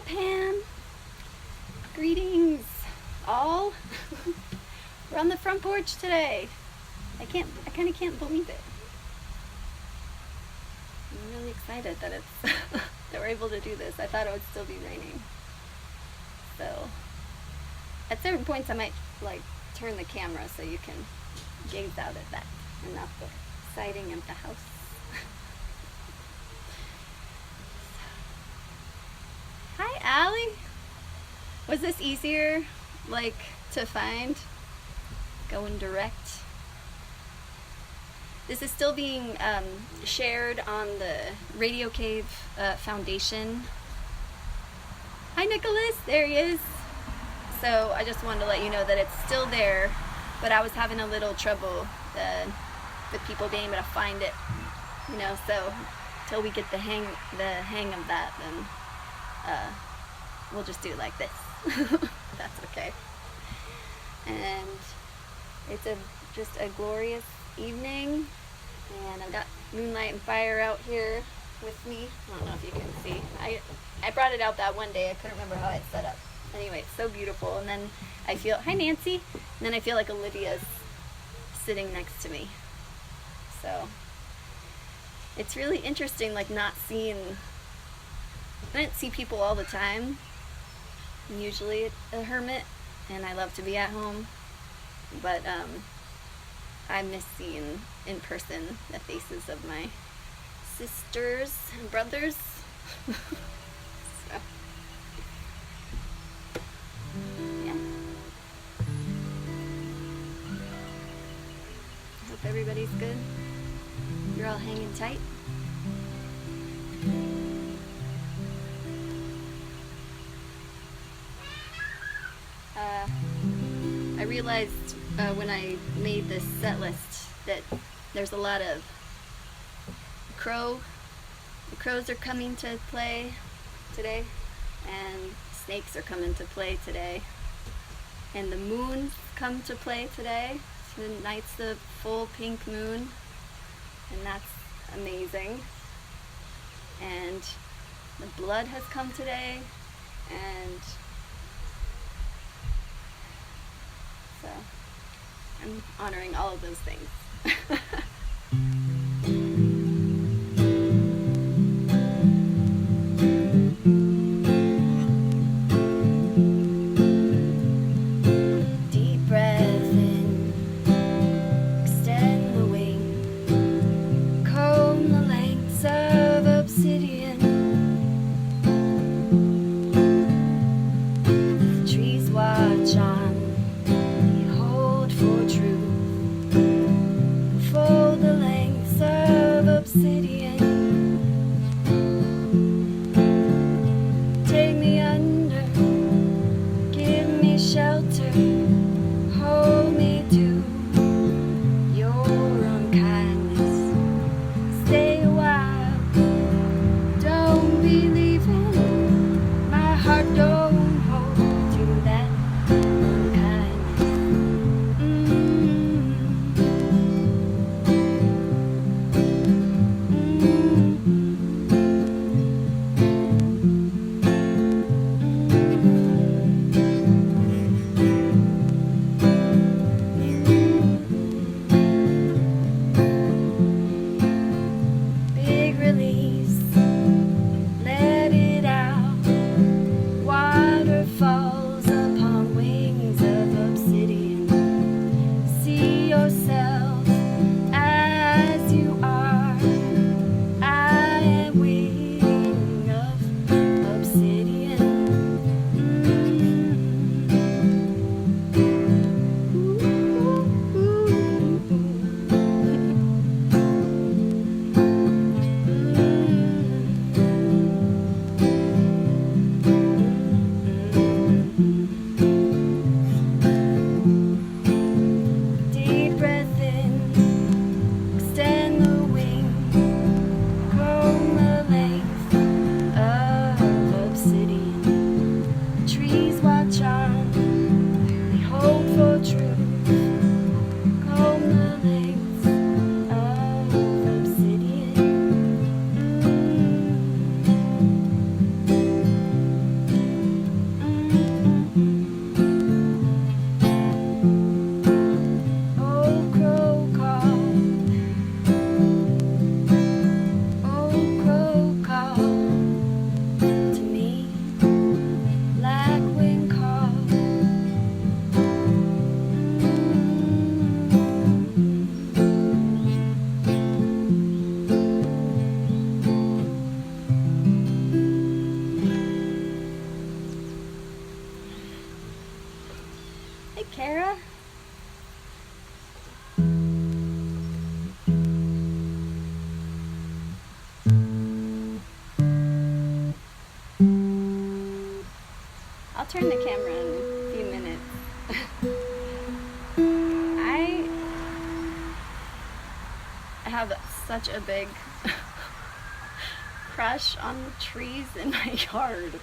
Pam. Greetings, all. We're on the front porch today. I kind of can't believe it. I'm really excited that it's that we're able to do this. I thought it would still be raining. So, at certain points I might like turn the camera so you can gaze out at that and not the siding of the house. Hi, Allie. Was this easier, like, to find? Going direct? This is still being shared on the Radio Cave Foundation. Hi, Nicholas. There he is. So I just wanted to let you know that it's still there, but I was having a little trouble with people being able to find it. You know, so till we get the hang of that, then we'll just do it like this. That's okay. And it's just a glorious evening, and I've got Moonlight and Fire out here with me. I don't know if you can see. I brought it out that one day. I couldn't remember how it's set up. Anyway, it's so beautiful. And then I feel, hi Nancy, and then I feel like Olivia's sitting next to me. So it's really interesting, like not seeing, I don't see people all the time. I'm usually a hermit, and I love to be at home, but I miss seeing in person the faces of my sisters and brothers. So, yeah. I hope everybody's good. You're all hanging tight. I realized when I made this set list that there's a lot of the crows are coming to play today, and snakes are coming to play today, and the moons come to play today. Tonight's the full pink moon, and that's amazing. And the blood has come today, and so I'm honoring all of those things. Deep breath in, extend the wing, comb the lengths of obsidian. The trees watch on, for truth, for the lengths of obsidian. Take me under, give me shelter, hold me to your unkindness. Stay a while, don't be leaving, my heart don't hold to that unkindness. I'll turn the camera in a few minutes. I have such a big crush on the trees in my yard.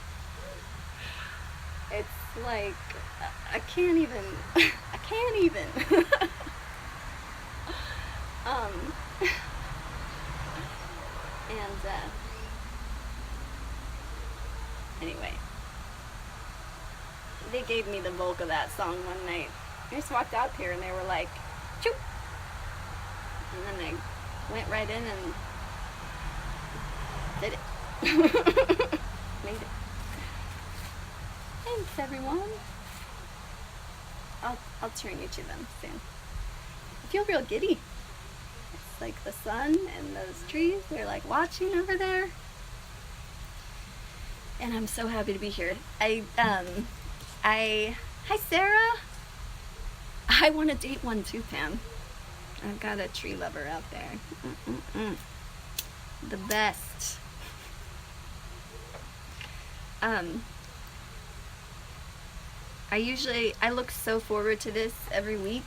It's like, I can't even. Anyway, they gave me the bulk of that song one night. I just walked out here and they were like, choop! And then I went right in and did it. Made it. Thanks, everyone. I'll turn you to them soon. I feel real giddy. It's like the sun and those trees, they're like watching over there. And I'm so happy to be here. Hi Sarah. I want to date one too, Pam. I've got a tree lover out there. The best. I look so forward to this every week,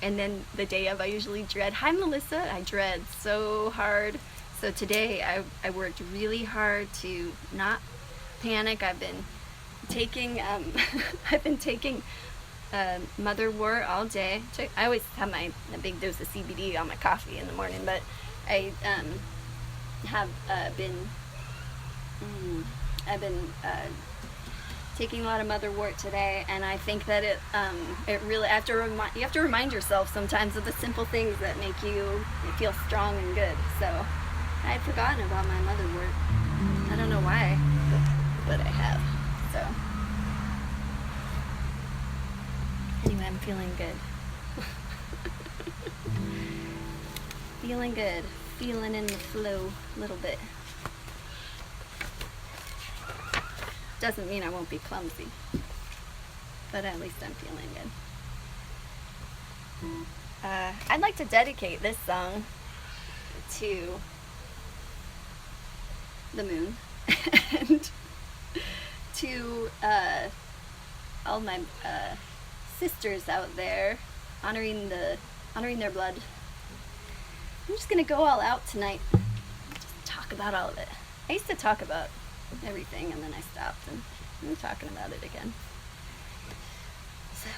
and then the day of I usually dread. Hi Melissa. I dread so hard. So today I worked really hard to not panic. I've been taking motherwort all day. I always have a big dose of CBD on my coffee in the morning, but I have been taking a lot of motherwort today, and I think that it really, you have to remind yourself sometimes of the simple things that make you feel strong and good. So I had forgotten about my motherwort. I don't know why, but I have. So anyway, I'm feeling good. Feeling good. Feeling in the flow a little bit. Doesn't mean I won't be clumsy, but at least I'm feeling good. I'd like to dedicate this song to the moon and to all my sisters out there, honoring their blood. I'm just gonna go all out tonight. Just talk about all of it. I used to talk about everything, and then I stopped, and I'm talking about it again. So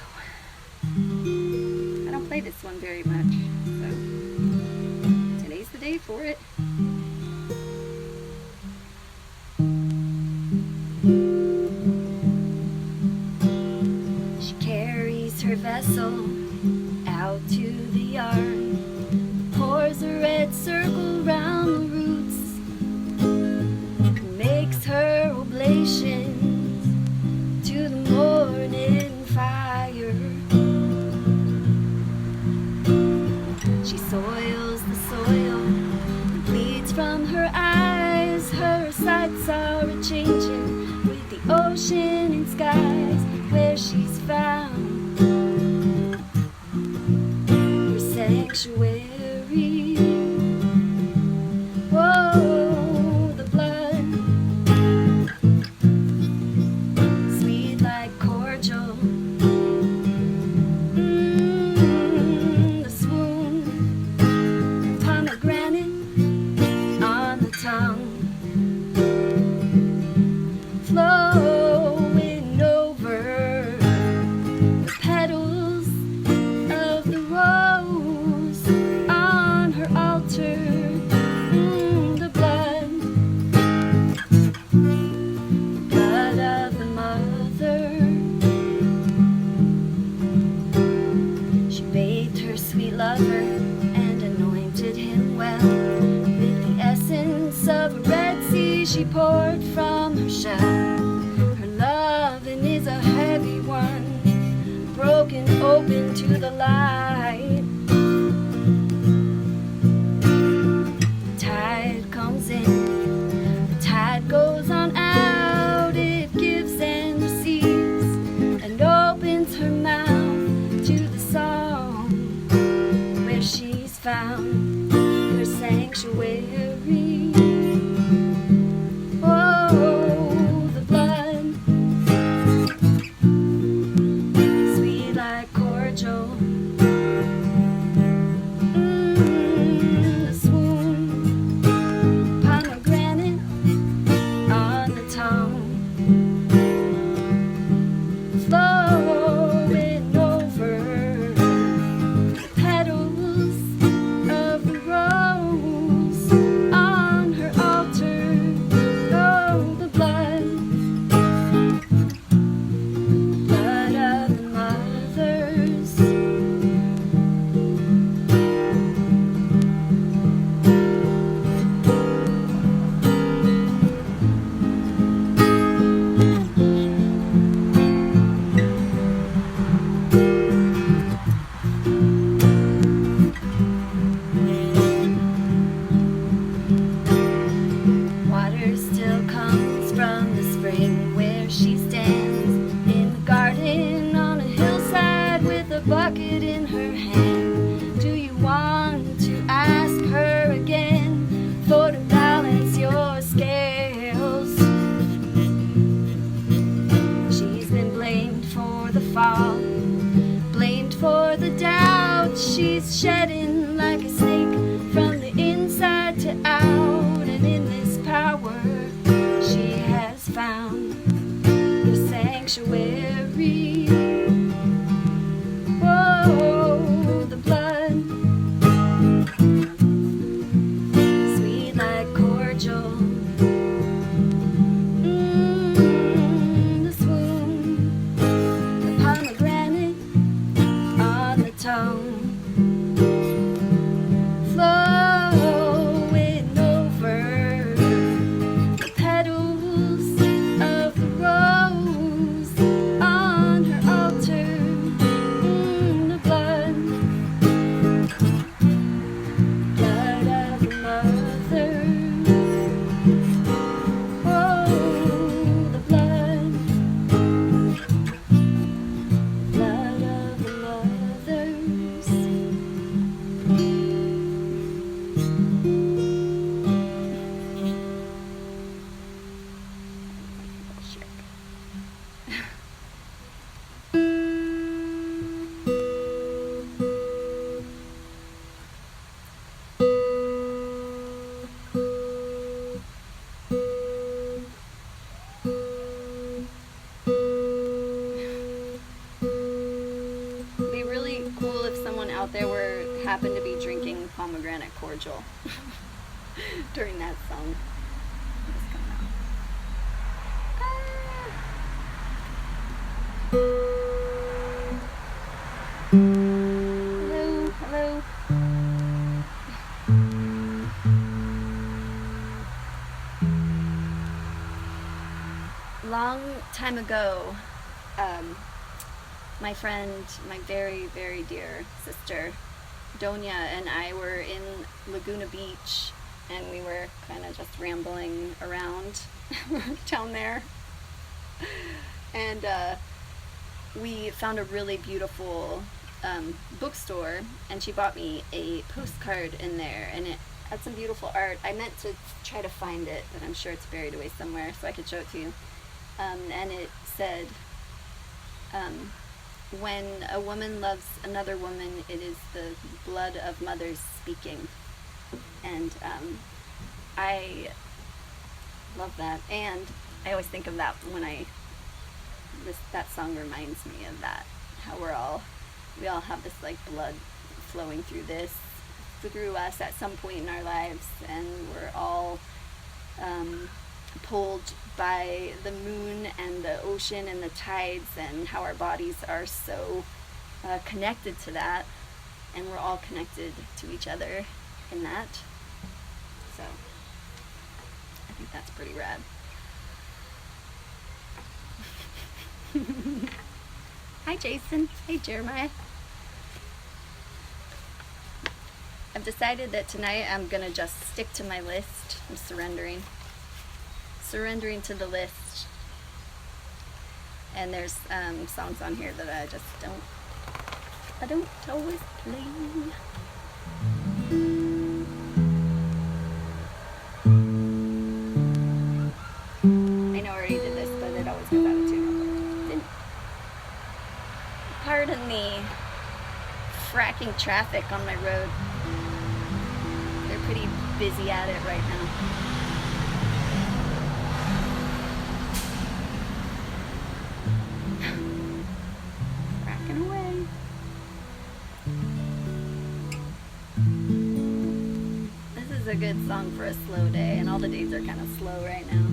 I don't play this one very much, so today's the day for it. She carries her vessel out to the yard, pours a red circle round the roots, makes her oblations to the morning fire. She soils the soil, bleeds from her eyes, her sights are a-changing with the ocean and skies where she's found her sanctuary. Whoa, the blood, sweet like cordial. The swoon, pomegranate on the tongue, flowing over the petals of the rose on her altar. The blood of the mother. She bathed her sweet lover and anointed him well with the essence of a Red Sea she poured from her shell. Her loving is a heavy one, broken open to the light. The tide comes in, the tide goes on out, it gives and receives, and opens her mouth to the song where she's found her sanctuary. Oh, the blood pomegranate cordial during that song. Just come out. Hello, hello. Long time ago, my friend, my very, very dear sister, Donia, and I were in Laguna Beach, and we were kind of just rambling around down there. And we found a really beautiful bookstore, and she bought me a postcard in there, and it had some beautiful art. I meant to try to find it, but I'm sure it's buried away somewhere, so I could show it to you. And it said, when a woman loves another woman, it is the blood of mothers speaking. And I love that. And I always think of that when that song reminds me of that. How we all have this like blood flowing through us at some point in our lives, and we're all pulled by the moon and the ocean and the tides, and how our bodies are so connected to that, and we're all connected to each other in that. So I think that's pretty rad. Hi Jason. Hey Jeremiah. I've decided that tonight I'm gonna just stick to my list. I'm surrendering to the list. And there's songs on here that I just don't always play. I know I already did this, but it always goes out of tune. Pardon the fracking traffic on my road. They're pretty busy at it right now. Fracking away. This is a good song for a slow day, and all the days are kind of slow right now.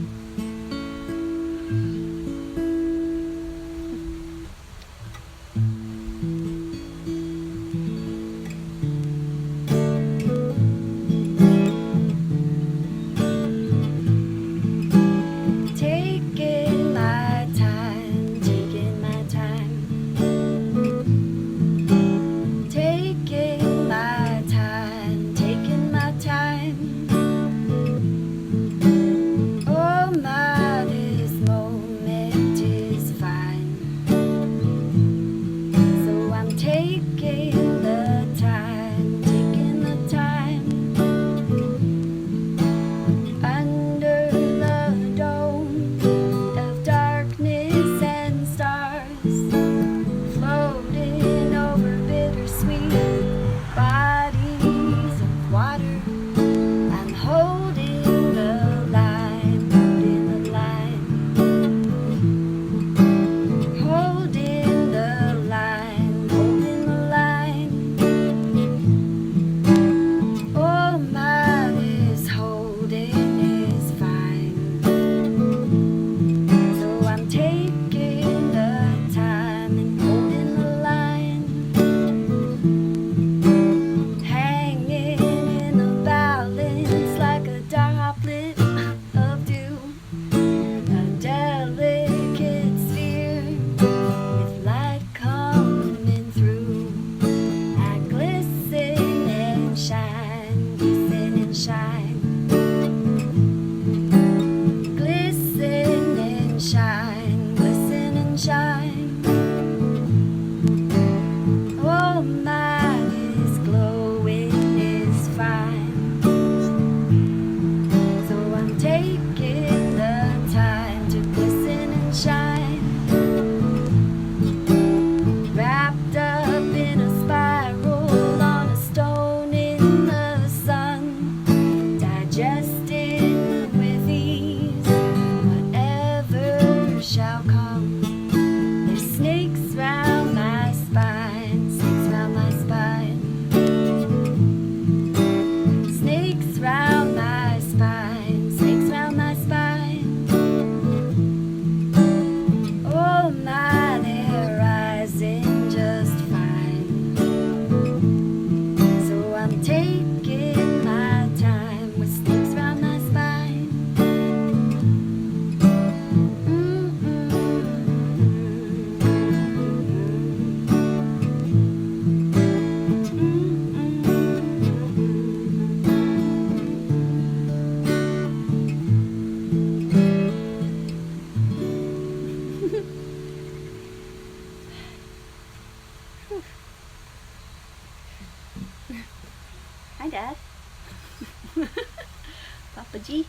Fiji.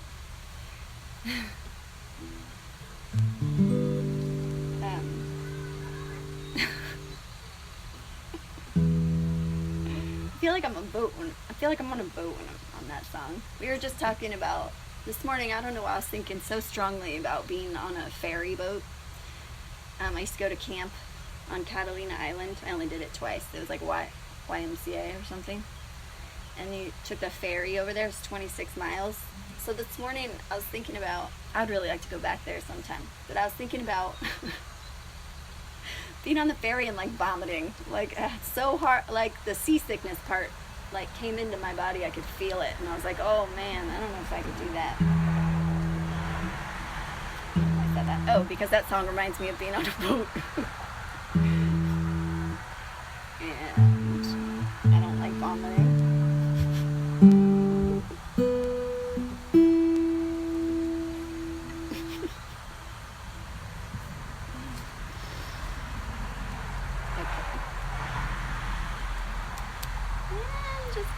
I feel like I'm on a boat when I'm on that song. We were just talking about this morning. I don't know why I was thinking so strongly about being on a ferry boat. I used to go to camp on Catalina Island. I only did it twice. It was like YMCA or something. And you took the ferry over there. It's 26 miles. So this morning I was thinking about, I'd really like to go back there sometime. But I was thinking about being on the ferry and like vomiting. Like it's so hard, like the seasickness part like came into my body. I could feel it. And I was like, oh man, I don't know if I could do that. I said that. Oh, because that song reminds me of being on a boat. And I don't like vomiting.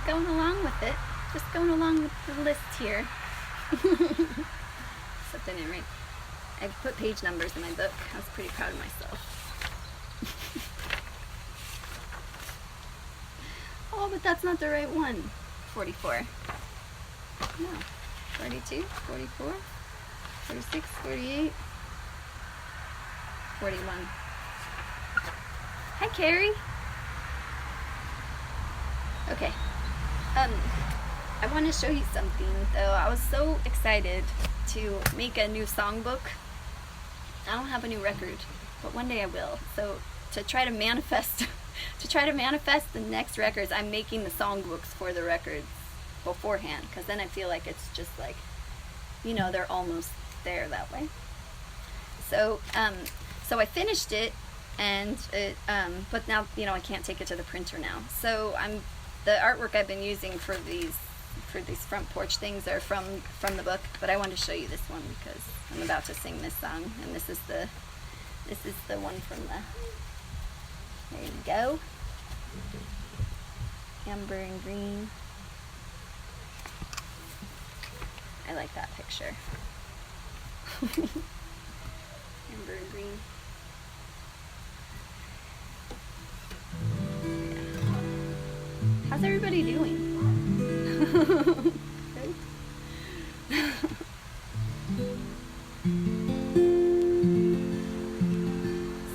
Going along with it. Just going along with the list here. Something in right. I've put page numbers in my book. I was pretty proud of myself. Oh, but that's not the right one. 44. No. 42, 44, 46, 48, 41. Hi, Carrie. Okay. I want to show you something though. I was so excited to make a new songbook. I don't have a new record, but one day I will. So to try to manifest the next records, I'm making the songbooks for the records beforehand, because then I feel like it's just like, you know, they're almost there that way. So so I finished it, and it but now, you know, I can't take it to the printer now. So the artwork I've been using for these front porch things are from the book, but I wanted to show you this one because I'm about to sing this song, and this is the one from the. There you go. Amber and green. I like that picture. Amber and green. How's everybody doing? Right?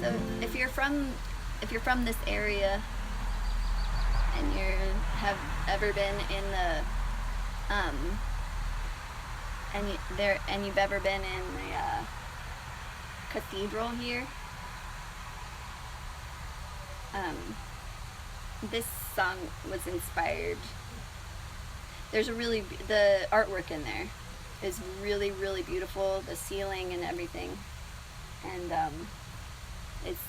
So if you're from this area and you have ever been in the and you've ever been in the cathedral here, this song was inspired. There's the artwork in there is really, really beautiful, the ceiling and everything, and it's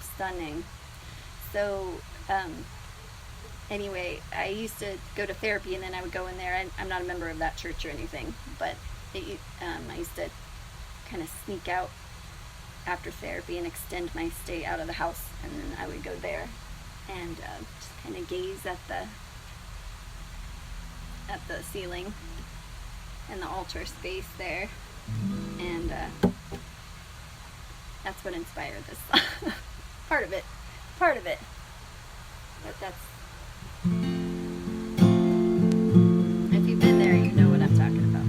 stunning. So anyway, I used to go to therapy, and then I would go in there. I'm not a member of that church or anything, but I used to kind of sneak out after therapy and extend my stay out of the house, and then I would go there and just kind of gaze at the ceiling and the altar space there, and that's what inspired this song. part of it, but that's, if you've been there, you know what I'm talking about.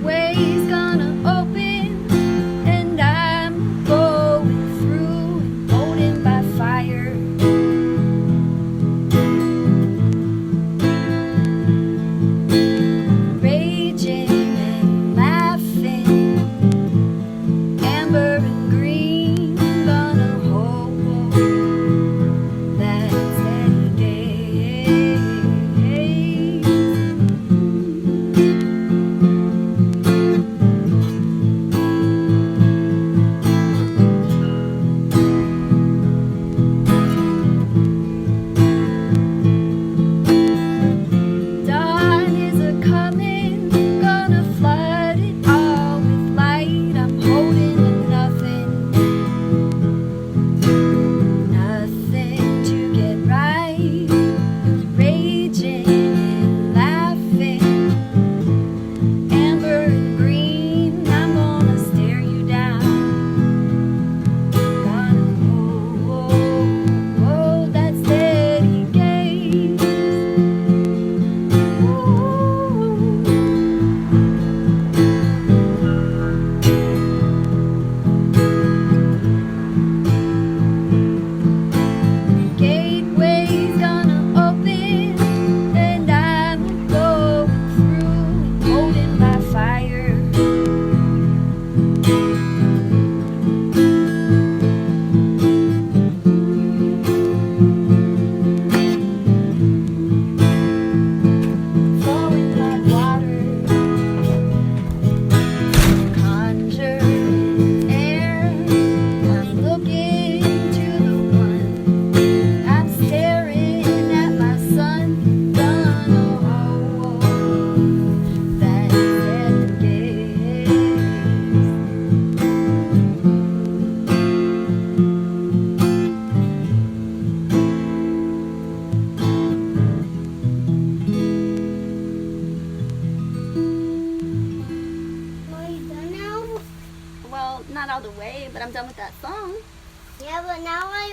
Ways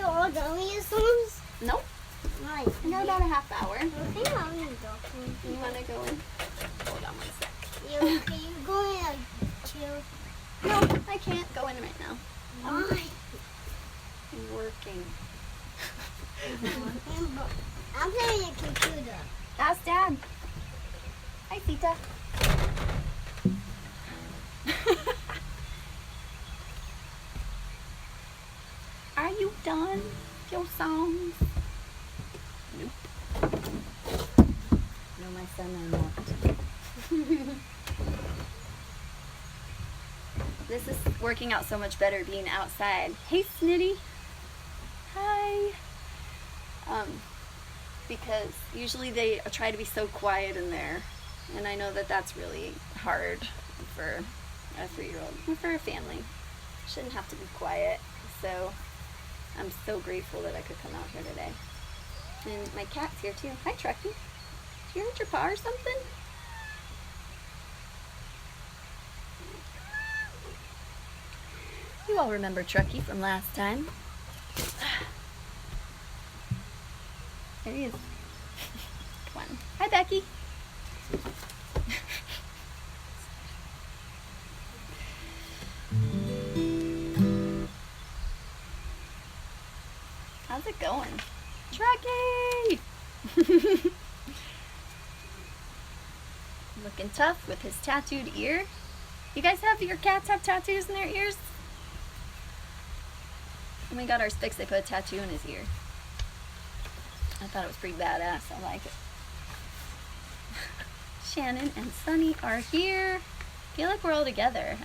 all done with your songs? Nope. Right. I got about a half hour. I think I'm in the doctor. You want to go in? Hold on one sec. Can you go in and chill? No, I can't go in right now. Why? I'm working. I'm playing a computer. Ask Dad. Hi, Sita. Are you done with your songs? Nope. No, my son, I'm not. This is working out so much better being outside. Hey, Snitty. Hi. Because usually they try to be so quiet in there, and I know that that's really hard for a 3-year-old, or for a family. Shouldn't have to be quiet, so I'm so grateful that I could come out here today. And my cat's here too. Hi, Truckee. Did you hurt your paw or something? You all remember Truckee from last time. There he is. Come on. Hi, Becky. How's it going? Truckee! Looking tough with his tattooed ear. You guys have your cats have tattoos in their ears? When we got ours fixed, they put a tattoo in his ear. I thought it was pretty badass. I like it. Shannon and Sunny are here. I feel like we're all together.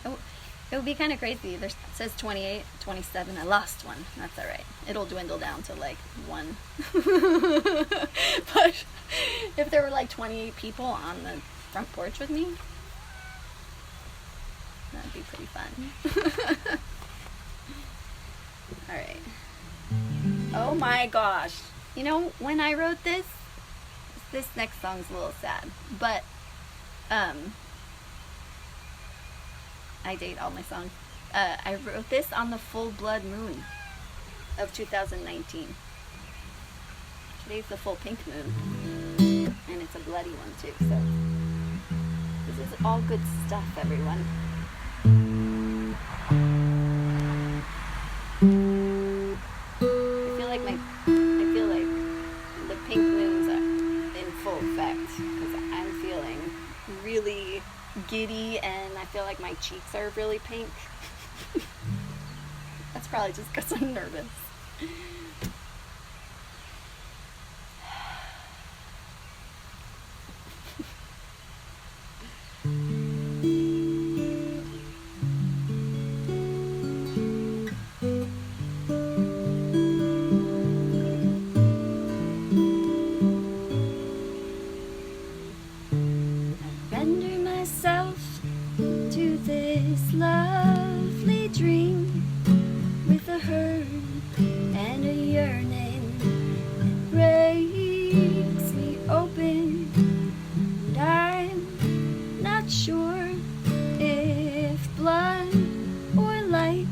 It would be kind of crazy. It says 28, 27. I lost one. That's all right. It'll dwindle down to like 1. But if there were like 28 people on the front porch with me, that'd be pretty fun. All right. Oh my gosh. You know, when I wrote this next song's a little sad, but I date all my songs. I wrote this on the full blood moon of 2019. Today's the full pink moon, and it's a bloody one too, so this is all good stuff, everyone. I feel like the pink moons are in full effect, because I'm feeling really giddy, and I feel like my cheeks are really pink. That's probably just because I'm nervous. Lovely dream with a hurt and a yearning. It breaks me open, and I'm not sure if blood or light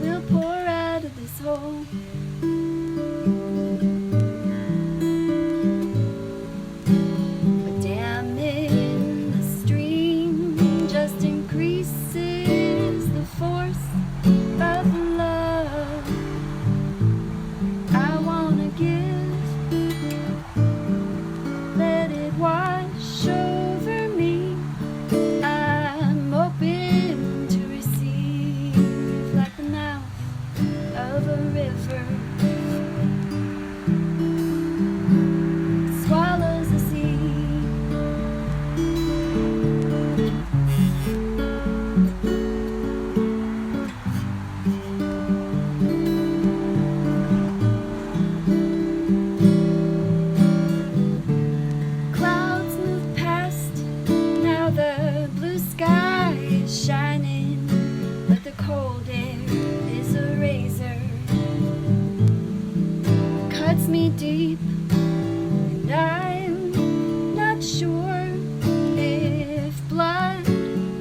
will pour out of this hole. But damn it, the stream just increases the force of love I wanna give. Let it wash over me. I'm open to receive, like the mouth of a river swallows the sea. Clouds move past, now the blue sky is shining, but the cold air is a razor, cuts me deep, and I'm not sure if blood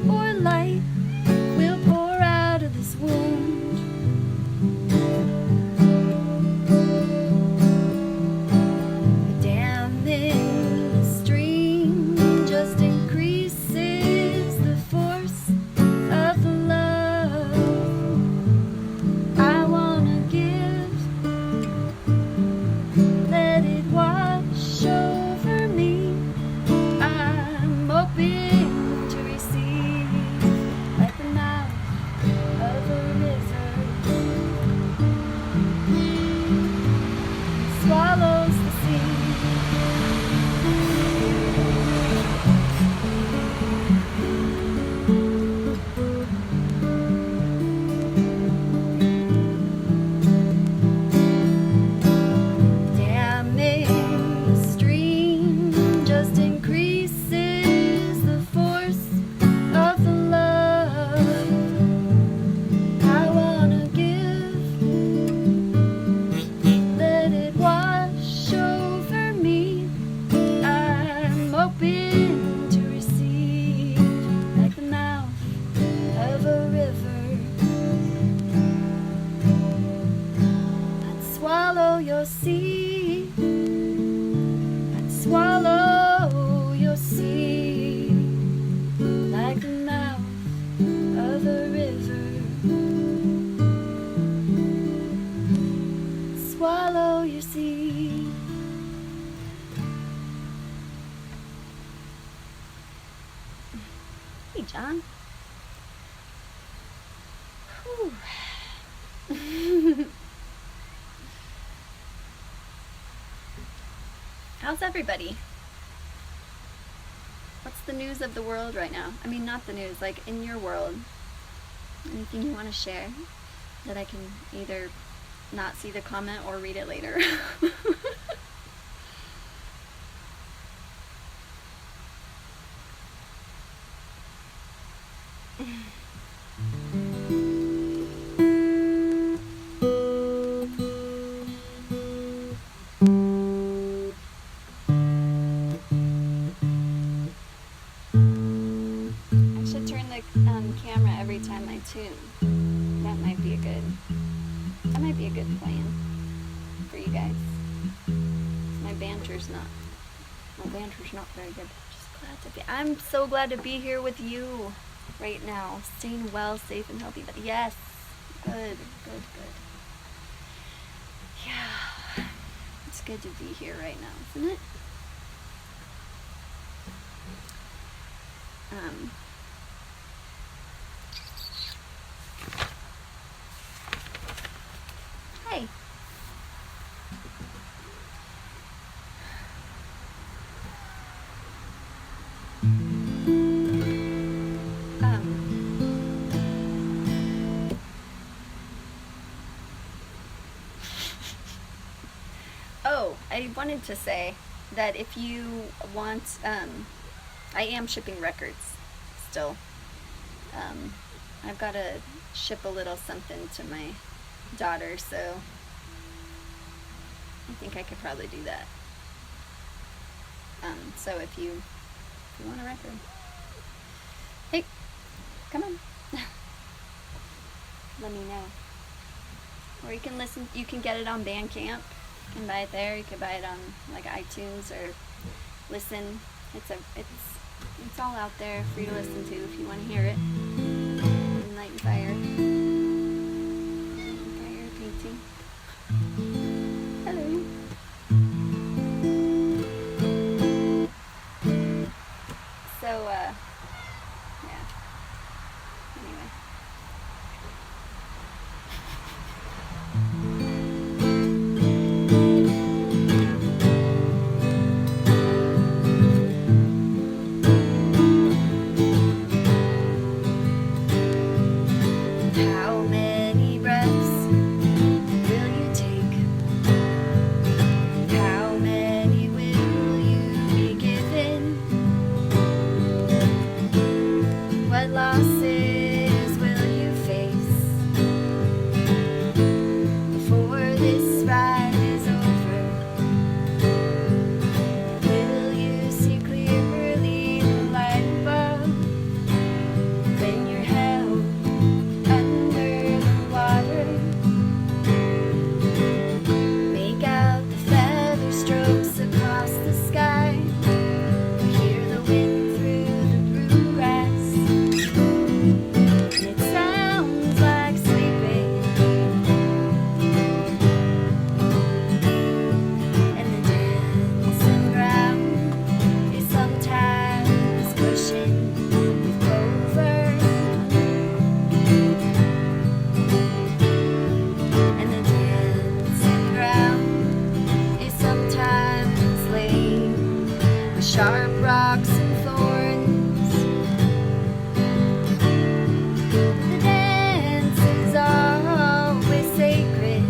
or light will pour out of this wound. swallow your seed, and swallow your seed like the mouth of a river. Swallow your seed. Hey, John. Whew. How's everybody? What's the news of the world right now? I mean, not the news, like in your world. Anything you want to share that I can either not see the comment or read it later? Camera every time I tune. That might be a good plan for you guys. My banter's not very good. I'm so glad to be here with you right now, staying well, safe, and healthy. But yes, good. Yeah, it's good to be here right now, isn't it? Hey. Oh, I wanted to say that if you want, I am shipping records still. I've got to ship a little something to my daughter, so I think I could probably do that. So if you want a record, hey, come on. Let me know. Or you can listen, you can get it on Bandcamp. You can buy it there. You can buy it on like iTunes or listen. It's all out there for you to listen to if you want to hear it. Light and Fire. Painting. Hello. So, yeah. Anyway. How many breaths will you take? How many will you be given? What losses will you face before this ride is over? Will you see clearly the light above when you're held under the water? Make out the feather strokes across the sky. Hear the wind through the blue grass. It sounds like sleeping. And the dancing ground is sometimes pushing with clover. And the dancing ground is sometimes laid with sharp rocks and thorns. The dance is always sacred.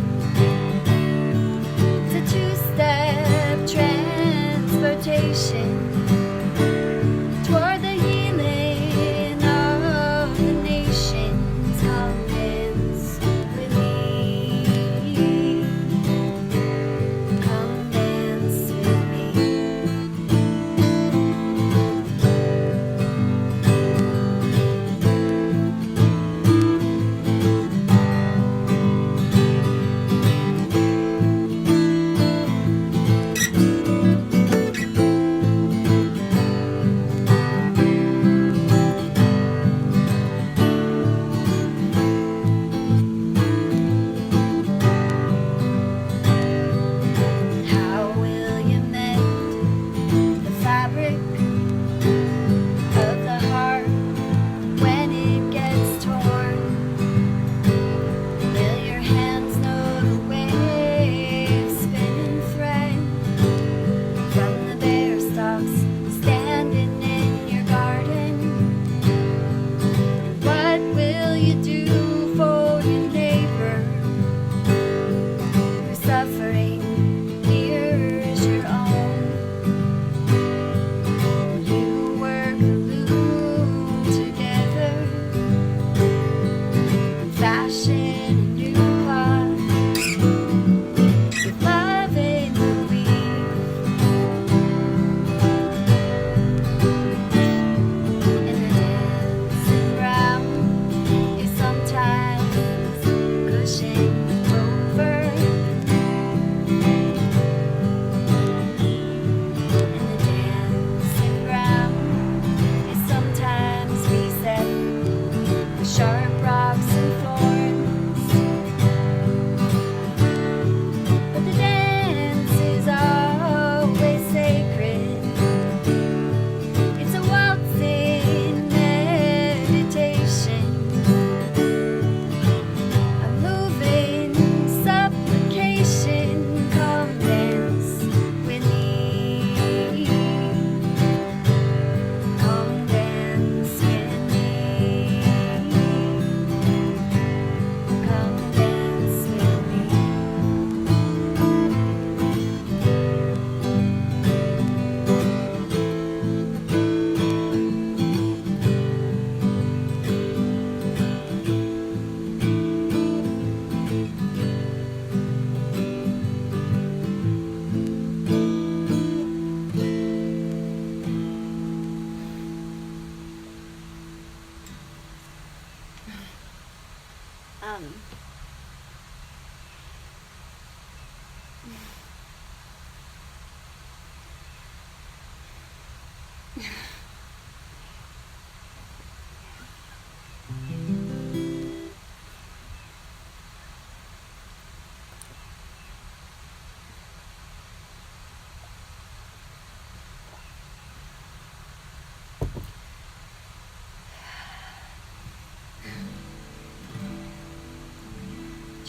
It's a two-step transportation toward the healing of the nations. Come dance with me. Come dance with me.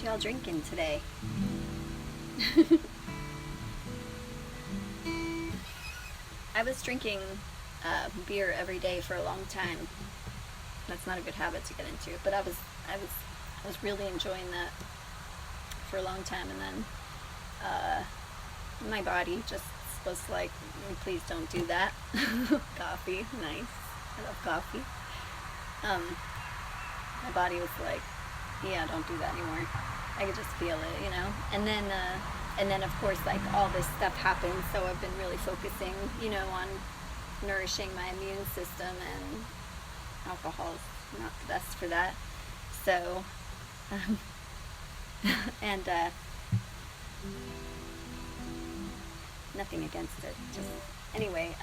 What y'all drinking today? I was drinking beer every day for a long time. That's not a good habit to get into, but I was really enjoying that for a long time, and then my body just was like, please don't do that. Coffee, nice. I love coffee. My body was like, yeah, don't do that anymore. I could just feel it, you know. And then of course, like, all this stuff happened, so I've been really focusing, you know, on nourishing my immune system, and alcohol is not the best for that. So, and nothing against it. Just anyway.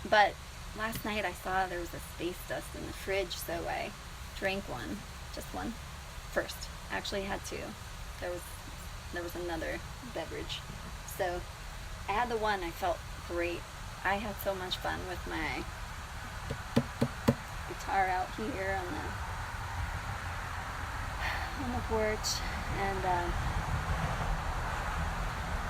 But last night I saw there was a space dust in the fridge, so I drank one, just one, first. Actually, had two. There was another beverage, so I had the one. I felt great. I had so much fun with my guitar out here on the porch, and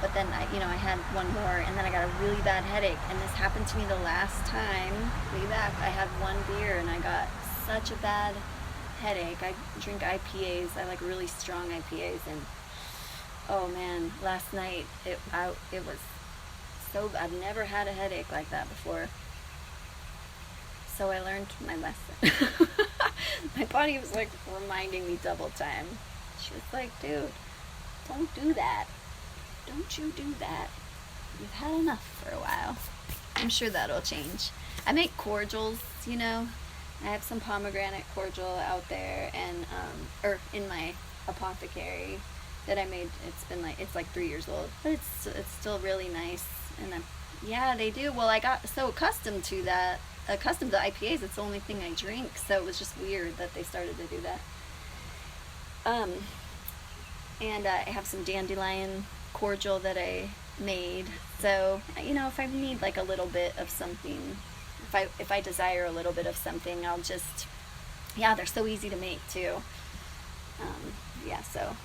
but then I had one more, and then I got a really bad headache, and this happened to me the last time way back. I had one beer and I got such a bad headache. I drink IPAs. I like really strong IPAs, and oh man, last night it was so, I've never had a headache like that before. So I learned my lesson. My body was like reminding me double time. She was like, dude, don't do that. Don't you do that. You've had enough for a while. I'm sure that'll change. I make cordials, you know. I have some pomegranate cordial out there, and or in my apothecary that I made. It's like 3 years old, but it's still really nice. And yeah, they do. Well, I got so accustomed to IPAs. It's the only thing I drink, so it was just weird that they started to do that. And I have some dandelion cordial that I made. So, you know, if I need like a little bit of something, if I desire a little bit of something, I'll just, yeah, they're so easy to make too. Yeah, so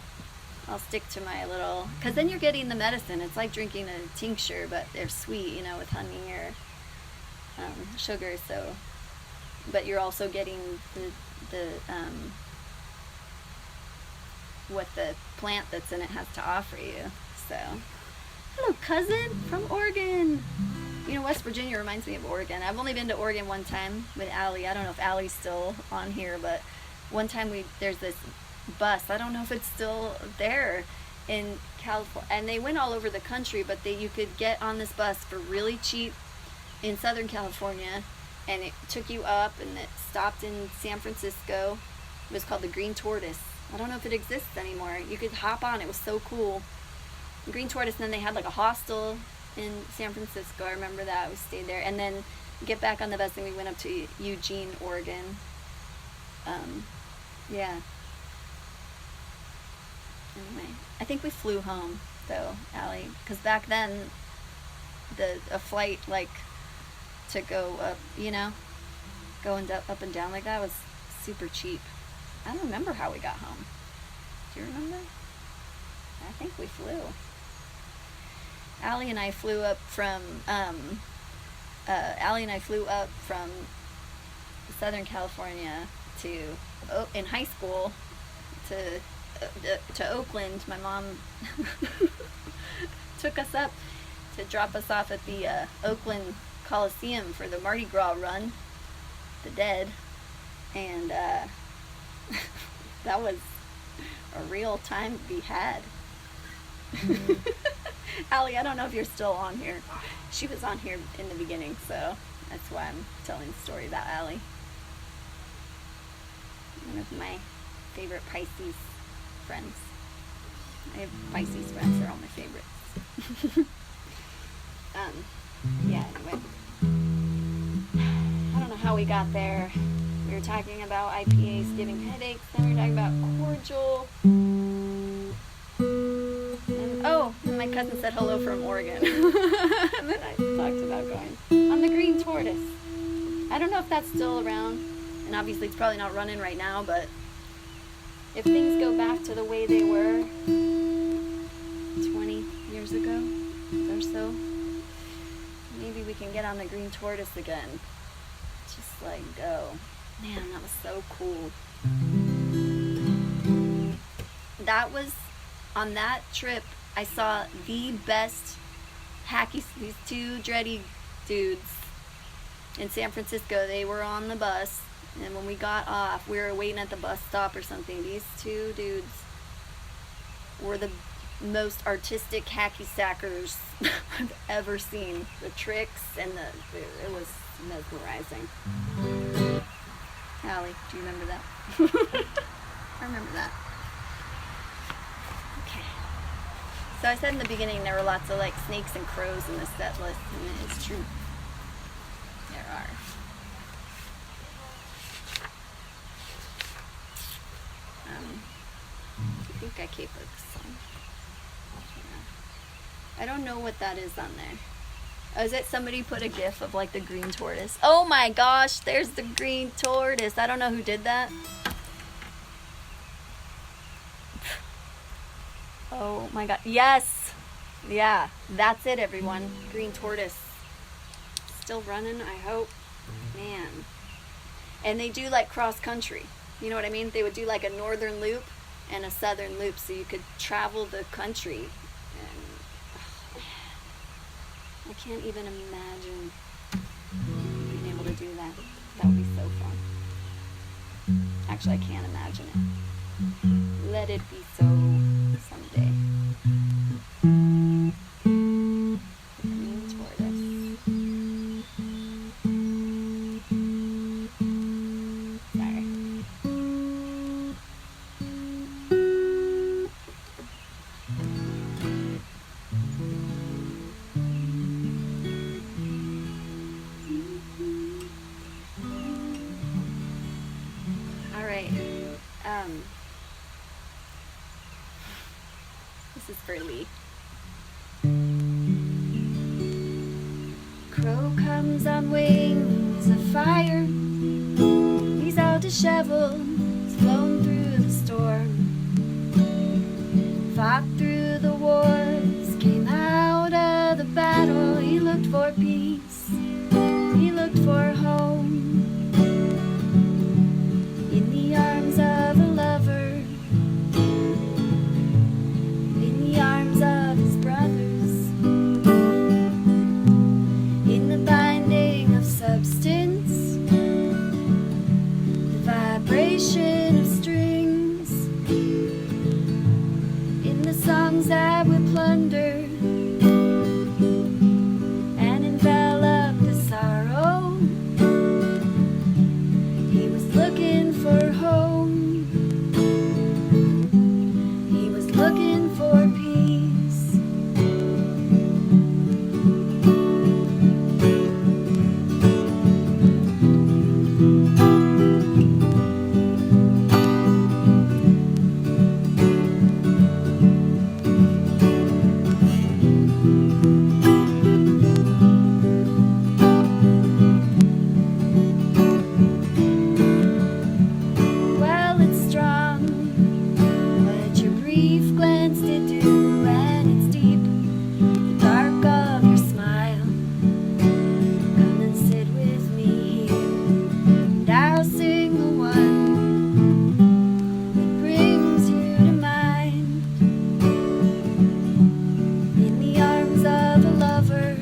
I'll stick to my little, because then you're getting the medicine. It's like drinking a tincture, but they're sweet, you know, with honey or sugar. So, but you're also getting the what the plant that's in it has to offer you. So, hello, cousin from Oregon. You know, West Virginia reminds me of Oregon. I've only been to Oregon one time with Allie. I don't know if Allie's still on here, but one time there's this bus. I don't know if it's still there in California. And they went all over the country, but you could get on this bus for really cheap in Southern California, and it took you up, and it stopped in San Francisco. It was called the Green Tortoise. I don't know if it exists anymore. You could hop on. It was so cool. The Green Tortoise, and then they had like a hostel in San Francisco. I remember that. We stayed there. And then get back on the bus, and we went up to Eugene, Oregon. Yeah. Anyway, I think we flew home, though, Allie. Because back then, a flight, like, to go up, you know, going up and down like that was super cheap. I don't remember how we got home. Do you remember? I think we flew. Allie and I flew up from Southern California in high school to Oakland. My mom took us up to drop us off at the Oakland Coliseum for the Mardi Gras run, the Dead, and that was a real time to be had. Allie, I don't know if you're still on here. She was on here in the beginning, so that's why I'm telling the story about Allie. One of my favorite Pisces friends. I have Pisces friends, they're all my favorites. Yeah, anyway. I don't know how we got there. We were talking about IPAs giving headaches, then we were talking about cordial. And my cousin said hello from Oregon. And then I talked about going on the Green Tortoise. I don't know if that's still around, and obviously it's probably not running right now, but if things go back to the way they were 20 years ago or so, maybe we can get on the green tortoise again. Just like go. Man, that was so cool. That was, on that trip, I saw the best these two dready dudes in San Francisco. They were on the bus, and when we got off, we were waiting at the bus stop or something. These two dudes were the most artistic hacky sackers I've ever seen. The tricks and it was mesmerizing. Allie, do you remember that? I remember that. Okay. So I said in the beginning there were lots of like snakes and crows in this set list, and it's true. There are. I think I capered this one. I don't know what that is on there. Oh, is it somebody put a gif of like the green tortoise? Oh my gosh, there's the green tortoise. I don't know who did that. Oh my god. Yes. Yeah, that's it, everyone. Green tortoise. Still running, I hope. Man. And they do like cross country. You know what I mean? They would do like a northern loop and a southern loop, so you could travel the country. And I can't even imagine being able to do that. That would be so fun. Actually, I can't imagine it. Let it be so someday. Green tortoise. Sorry. This is for Lee. Crow comes on wings of fire. He's all disheveled, he's flown through the storm, fought through the wars, came out of the battle. He looked for peace, he looked for home, in the arms of a lover, in the arms of his brothers, in the binding of substance, the vibration of strings, in the songs that would plunder and envelop the sorrow. He was looking for home, he was looking for peace. Well, it's strong, what your brief glance did do, and it's deep, the dark of your smile. Come and sit with me here, and I'll sing the one that brings you to mind. In the arms of a lover,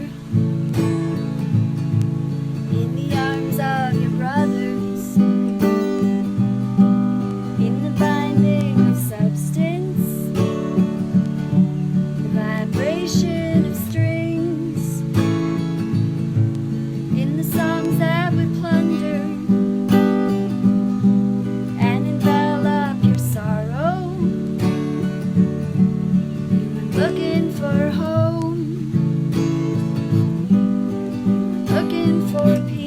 in the arms of your brothers, in the binding of substance, the vibration of strings, in the songs that would plunder and envelop your sorrow. You were looking for home, you were looking for peace.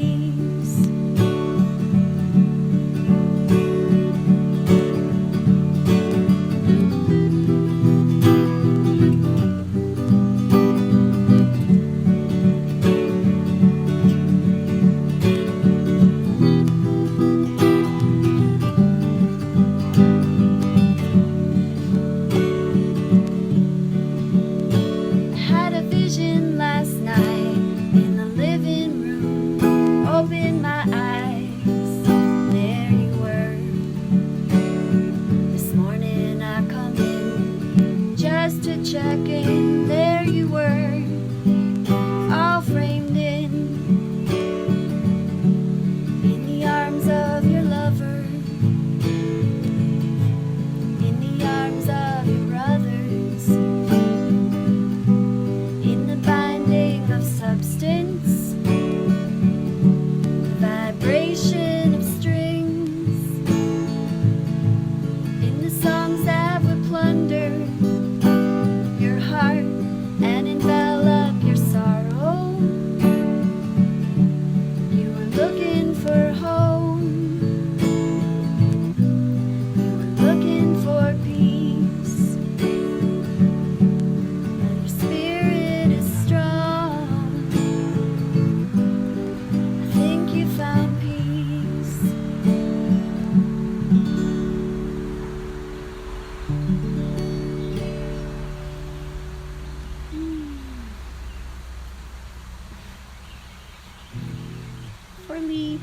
Lee.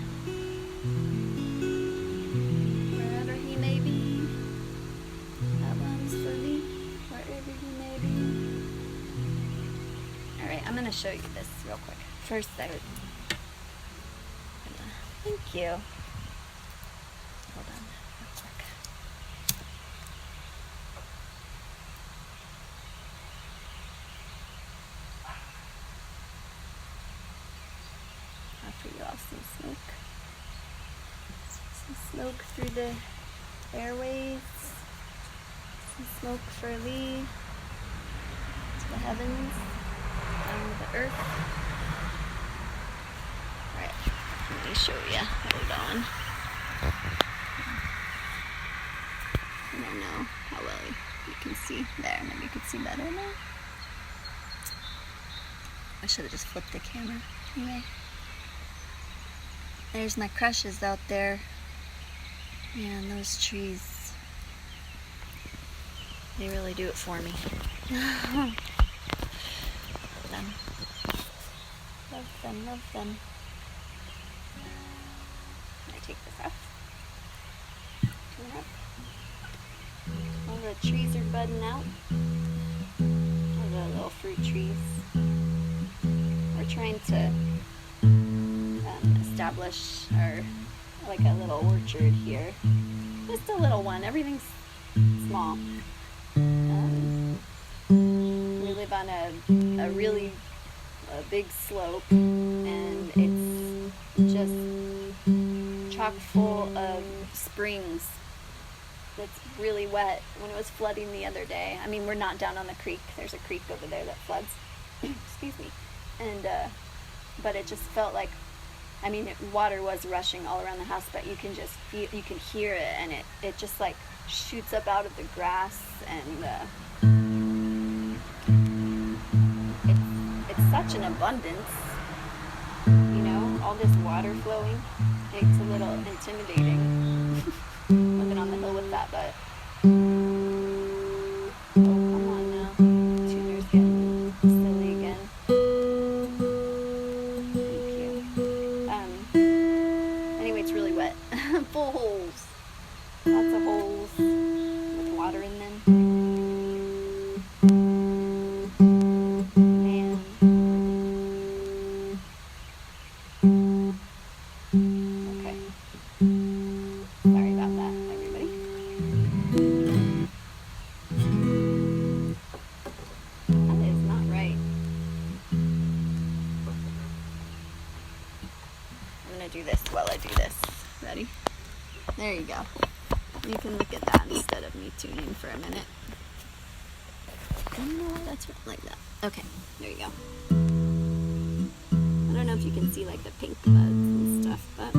Wherever he may be. That one's for Lee. Wherever he may be. Alright, I'm going to show you this real quick. First, thank you. Hold on, real quick. Offer you all some smoke. Some smoke through the airways. Some smoke for Lee. To the heavens. Down to the earth. Alright, let me show you. Hold on. I don't know how well you can see. There, maybe you can see better now. I should have just flipped the camera. Anyway. There's my crushes out there. Man, those trees. They really do it for me. Love them. Love them, love them. Can I take this off? Turn it up. All the trees are budding out. All the little fruit trees. We're trying to establish like a little orchard here. Just a little one. Everything's small. We live on a really big slope, and it's just chock full of springs. That's really wet. When it was flooding the other day, I mean, we're not down on the creek. There's a creek over there that floods. Excuse me. And but it just felt like, I mean, water was rushing all around the house, but you can just feel, you can hear it, and it just like shoots up out of the grass, and it's such an abundance, you know, all this water flowing. It's a little intimidating living on the hill with that, but oh, come on now, tuner's getting silly again. Anyway, it's really wet. Full holes. Lots of holes with water in them. Man. Okay. Sorry about that, everybody. That is not right. I'm gonna do this while I do this. Ready? There you go. You can look at that instead of me tuning for a minute. I don't know why that's like that. Okay, there you go. I don't know if you can see like the pink buds and stuff, but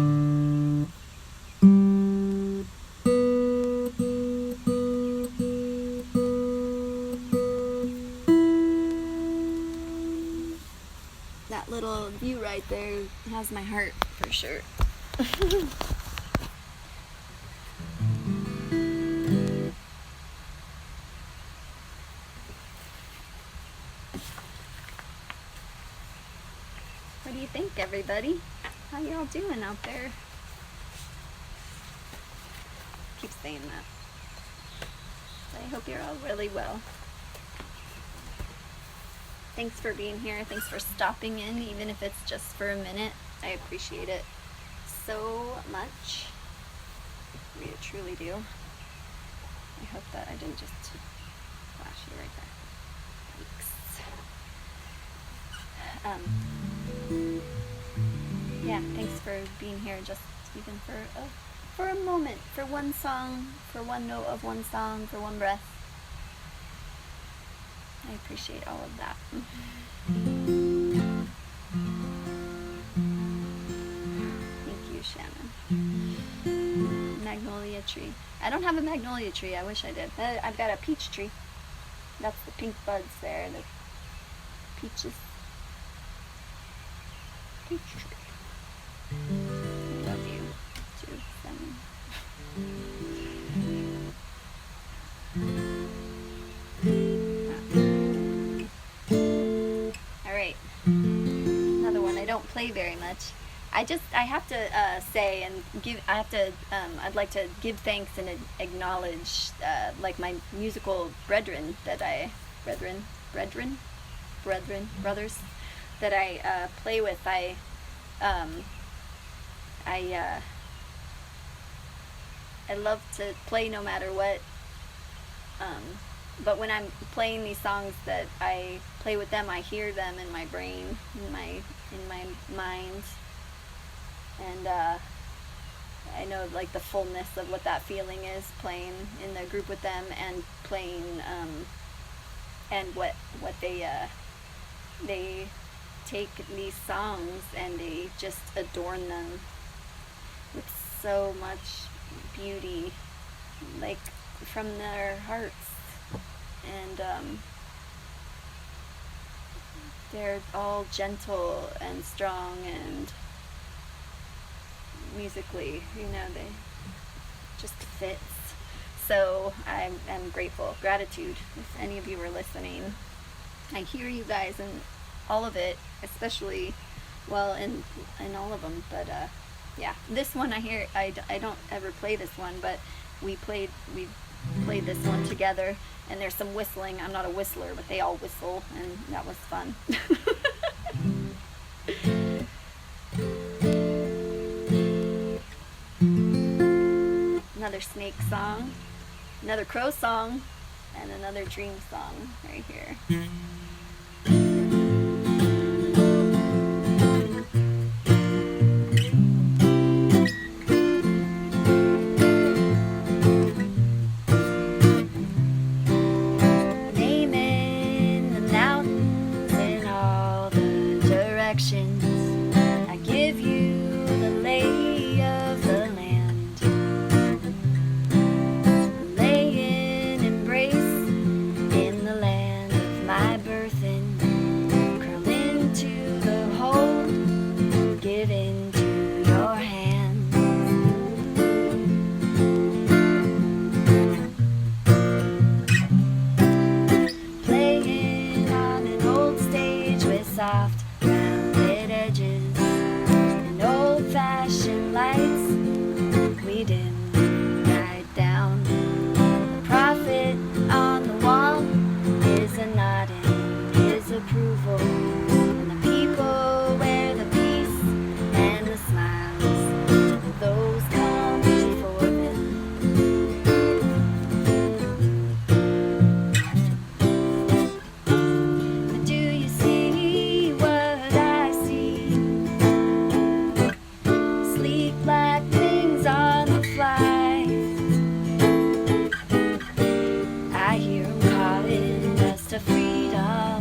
that little view right there has my heart for sure. What do you think, everybody? How y'all doing out there? Keep saying that. But I hope you're all really well. Thanks for being here. Thanks for stopping in, even if it's just for a minute. I appreciate it so much. I truly do. I hope that I didn't just flash you right there. Thanks. Yeah, thanks for being here, just even for a moment, for one song, for one note of one song, for one breath. I appreciate all of that. Thank you, Shaman. Magnolia tree. I don't have a magnolia tree. I wish I did. I've got a peach tree. That's the pink buds there. The peaches. Peach tree. I love you too, Shaman. Alright. Another one. I don't play very much. I have to say and give, I have to, I'd like to give thanks and acknowledge, like my musical brethren that brothers that I play with. I love to play no matter what. But when I'm playing these songs that I play with them, I hear them in my brain, in my mind, and I know like the fullness of what that feeling is playing in the group with them and playing, and what they take these songs and they just adorn them with so much beauty, like from their hearts. And they're all gentle and strong and musically, they just fits. So I'm grateful. Gratitude, if any of you are listening. I hear you guys in all of it, especially, well, in all of them. But yeah, this one I don't ever play this one, but we played this one together, and there's some whistling. I'm not a whistler, but they all whistle, and that was fun. Another snake song, another crow song, and another dream song right here. I give you the lay of the land. Lay in embrace in the land of my birthing. Curl into the hold, give into your hands. Playing on an old stage with soft edges and old-fashioned lights. We dim right down. The prophet on the wall is a nod in his approval, and the people wear the peace and the smiles of those come before them. But do you see what I see? Sleek black wings on the fly. I hear 'em calling us to freedom.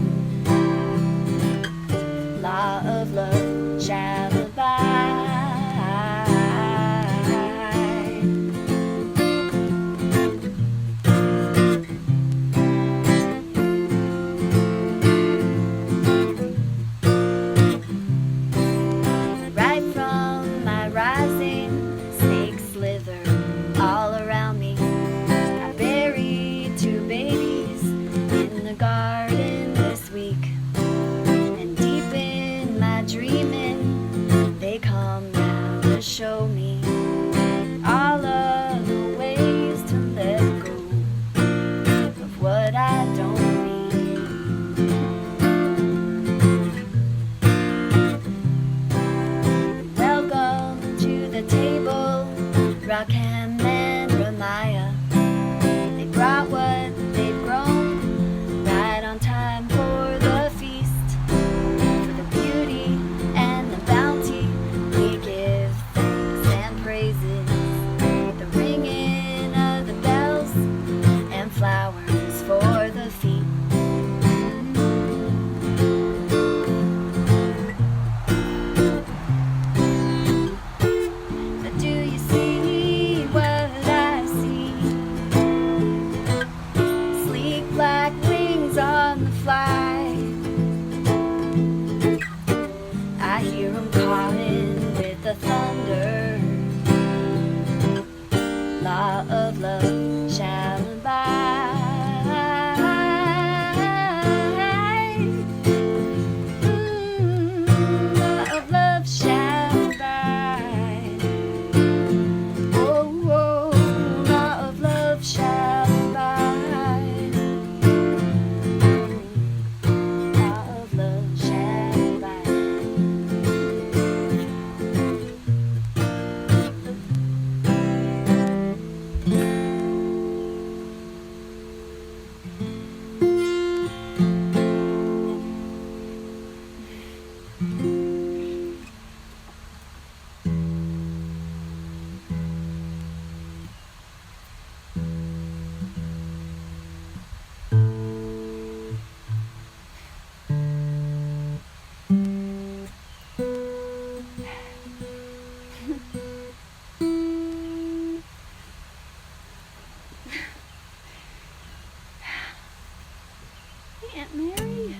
Aunt Mary.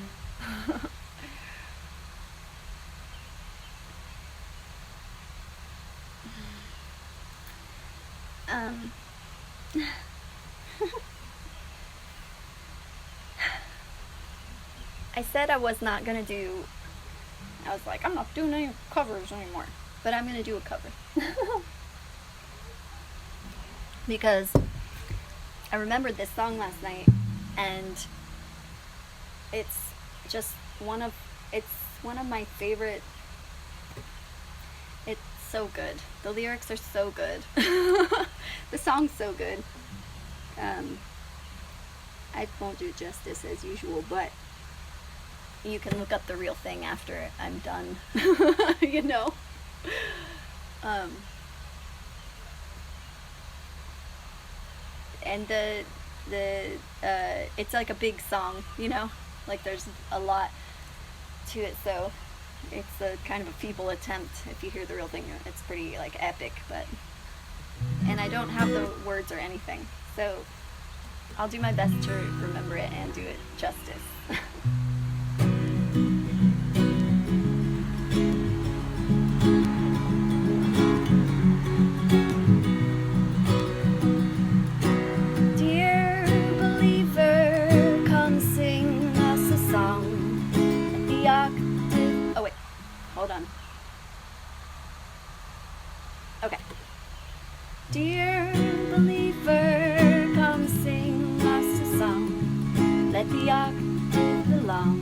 um I said I was not gonna do, I was like, I'm not doing any covers anymore, but I'm gonna do a cover. Because I remembered this song last night, and it's just it's one of my favorite. It's so good. The lyrics are so good. The song's so good. I won't do it justice as usual, but you can look up the real thing after I'm done. You know? And it's like a big song, you know? Like there's a lot to it, so it's a kind of a feeble attempt. If you hear the real thing, it's pretty like epic, but, and I don't have the words or anything, so I'll do my best to remember it and do it justice. Dear believer, come sing us a song. The octave. Oh wait, hold on. Okay. Dear believer, come sing us a song. Let the octave belong.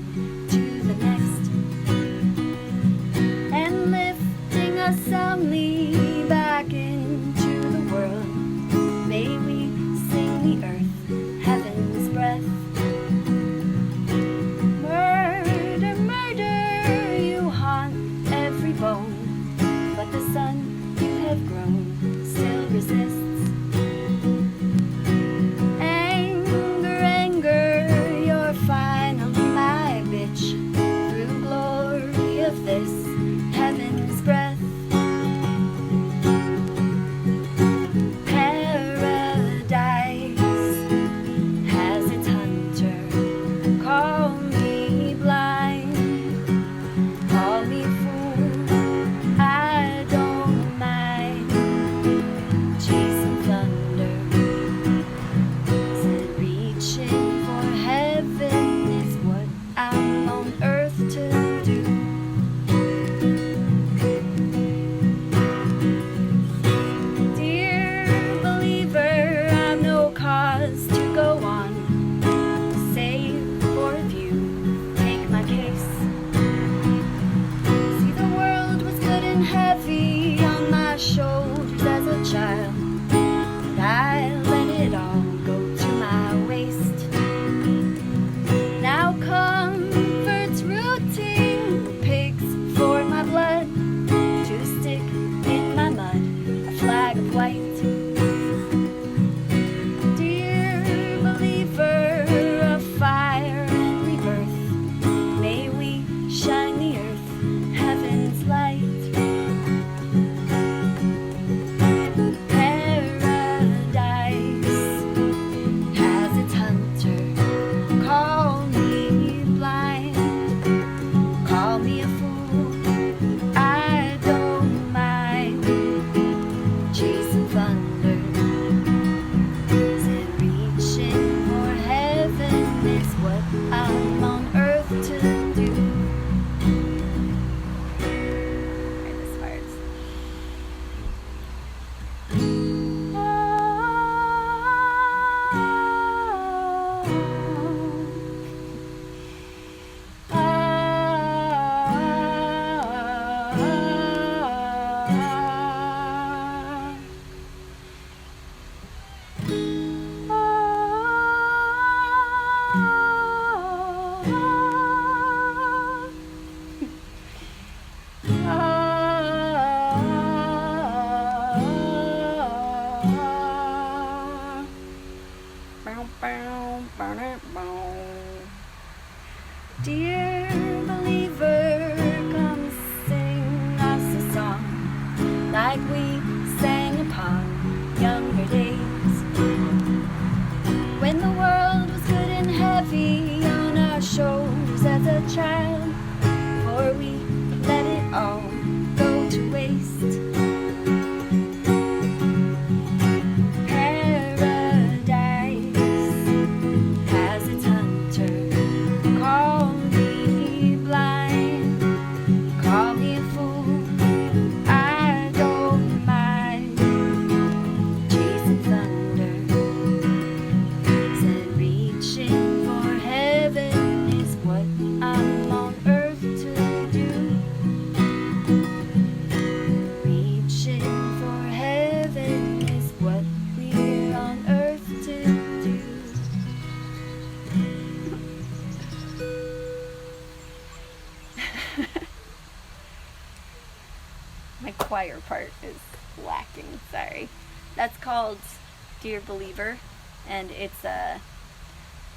choir part is lacking. Sorry. That's called Dear Believer, and it's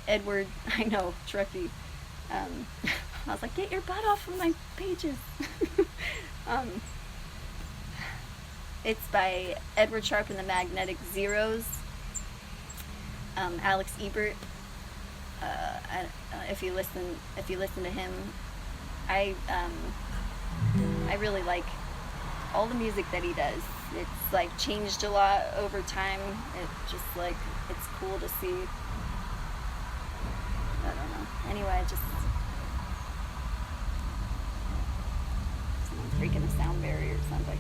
Edward. I know, trippy. I was like, get your butt off of my pages. It's by Edward Sharpe and the Magnetic Zeros. Alex Ebert. If you listen to him, I really like all the music that he does. It's like changed a lot over time. It's just like, it's cool to see. I don't know. Anyway, someone's breaking a sound barrier, it sounds like.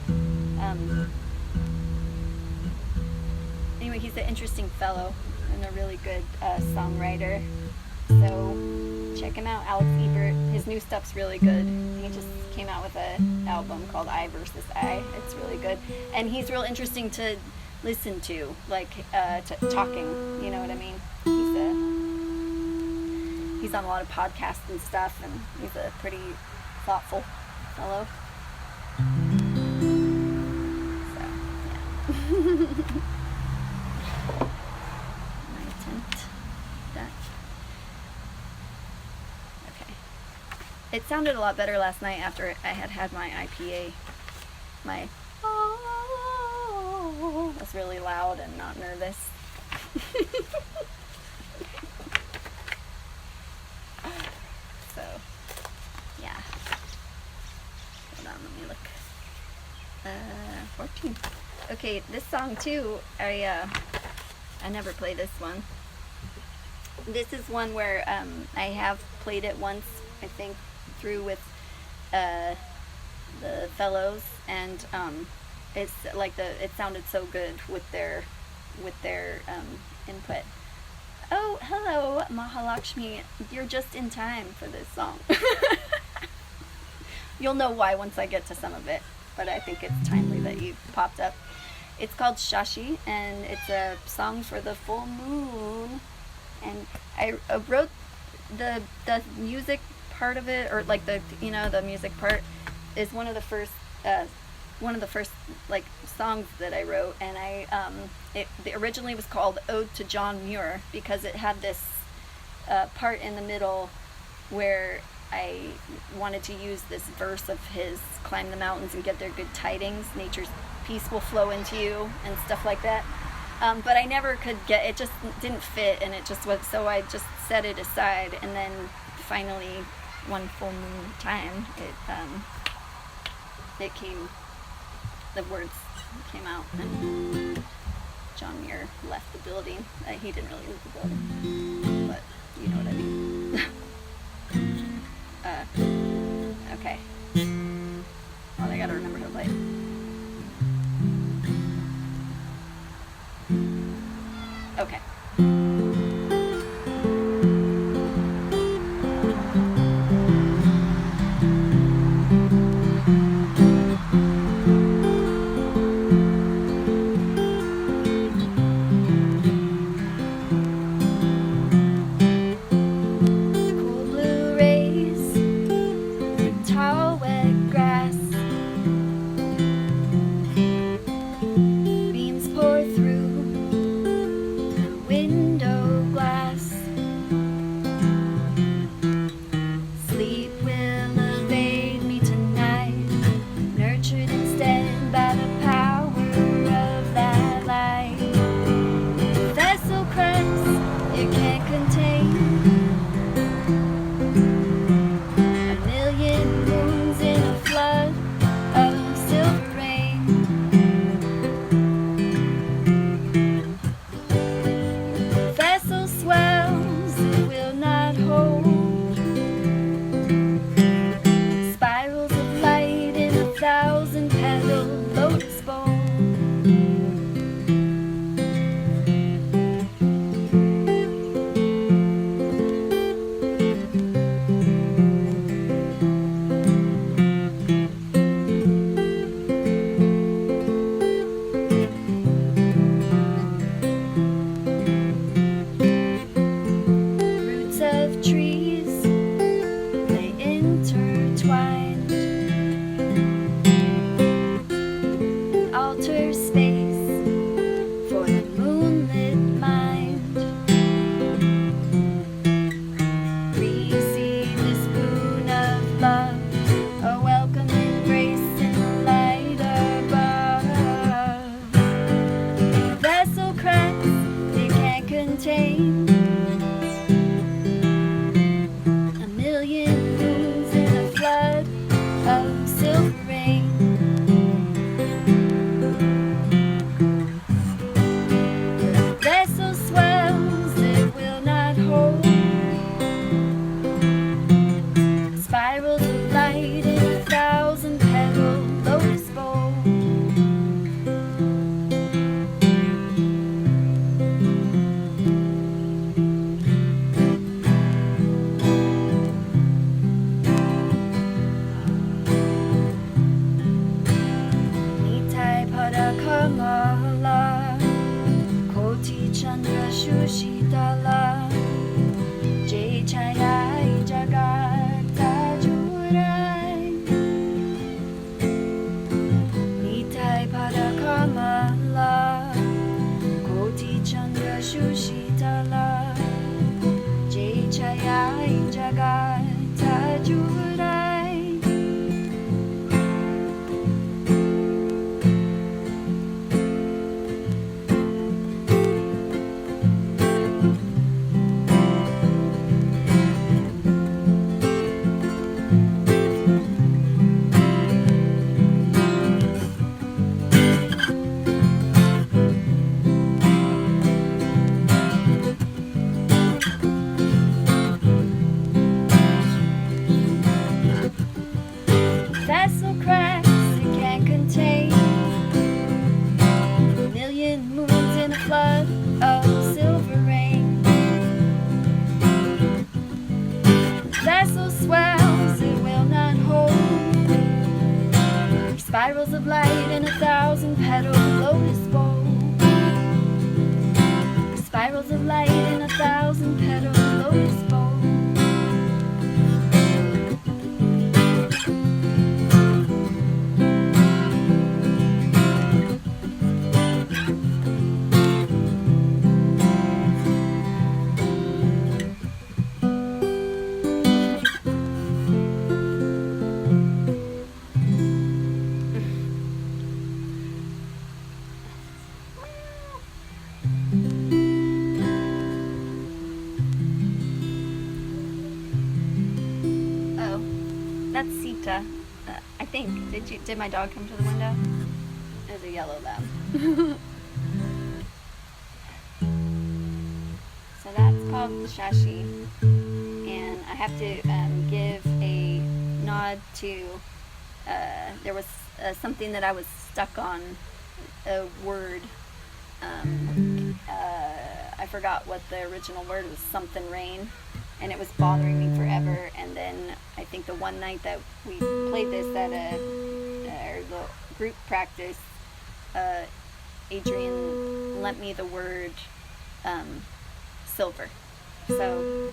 Anyway, he's an interesting fellow and a really good songwriter. So check him out, Alex Ebert. His new stuff's really good. He just came out with an album called I versus I. It's really good. And he's real interesting to listen to, like talking, you know what I mean? He's on a lot of podcasts and stuff, and he's a pretty thoughtful fellow. So, yeah. My attempt. That. Okay. It sounded a lot better last night after I had my IPA. My was really loud and not nervous. So, yeah. Hold on, let me look. 14. Okay, this song too, I never play this one. This is one where I have played it once, I think, through with the fellows, and it's like it sounded so good with their input. Oh, hello, Mahalakshmi. You're just in time for this song. You'll know why once I get to some of it, but I think it's timely that you popped up. It's called Shashi, and it's a song for the full moon. And I wrote the music part of it, or like the music part is one of the first like songs that I wrote, and it originally was called Ode to John Muir because it had this part in the middle where I wanted to use this verse of his, climb the mountains and get their good tidings, nature's peace will flow into you, and stuff like that. But I never could get, it just didn't fit, and it just was, so I just set it aside, and then finally one full moon time it came, the words came out, and John Muir left the building. He didn't really leave the building, but you know what I mean. Okay. Well, I gotta remember how to play it. Okay. Cool blue rays, tall wet grass, beams pour through window glass. Sleep will evade me tonight, nurtured instead by the power of that light. Vessel cracks it can't contain, a million moons in a flood of silver rain. Vessel swells, it will not hold, spirals of light in 1,000-petaled lotus bowl. Roots of trees, they intertwined, spirals of light in a 1,000-petal lotus bowl. Nitai Parakamala, Koti Chandra Shushitala, Jai Chayai Jagata Jurai. Nitai Parakamala, Koti Chandra Shushitala, Jai Chayai Jagata Jurai. Vessel cracks, it can't contain a million moons in a flood of silver rain. Vessel swells, it will not hold spirals of light in a 1,000-petal lotus bowl. Spirals of light in a 1,000-petal lotus bowl. Oh, that's Sita. I think. Did my dog come to the window? There's a yellow lab. So that's called Shashi, and I have to give a nod to. There was something that I was stuck on, a word. I forgot what the original word was. Something rain. And it was bothering me forever. And then I think the one night that we played this at the group practice, Adrian lent me the word silver. So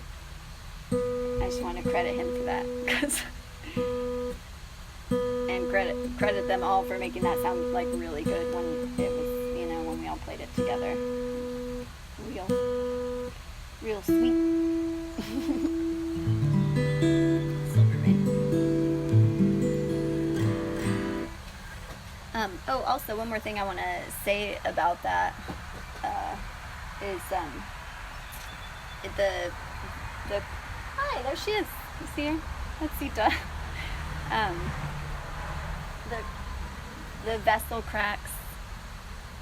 I just want to credit him for that, and credit them all for making that sound like really good when it was, when we all played it together. Real sweet. Silver rain. Oh, also one more thing I want to say about that is the hi, there she is. You see her? That's Sita. The vessel cracks.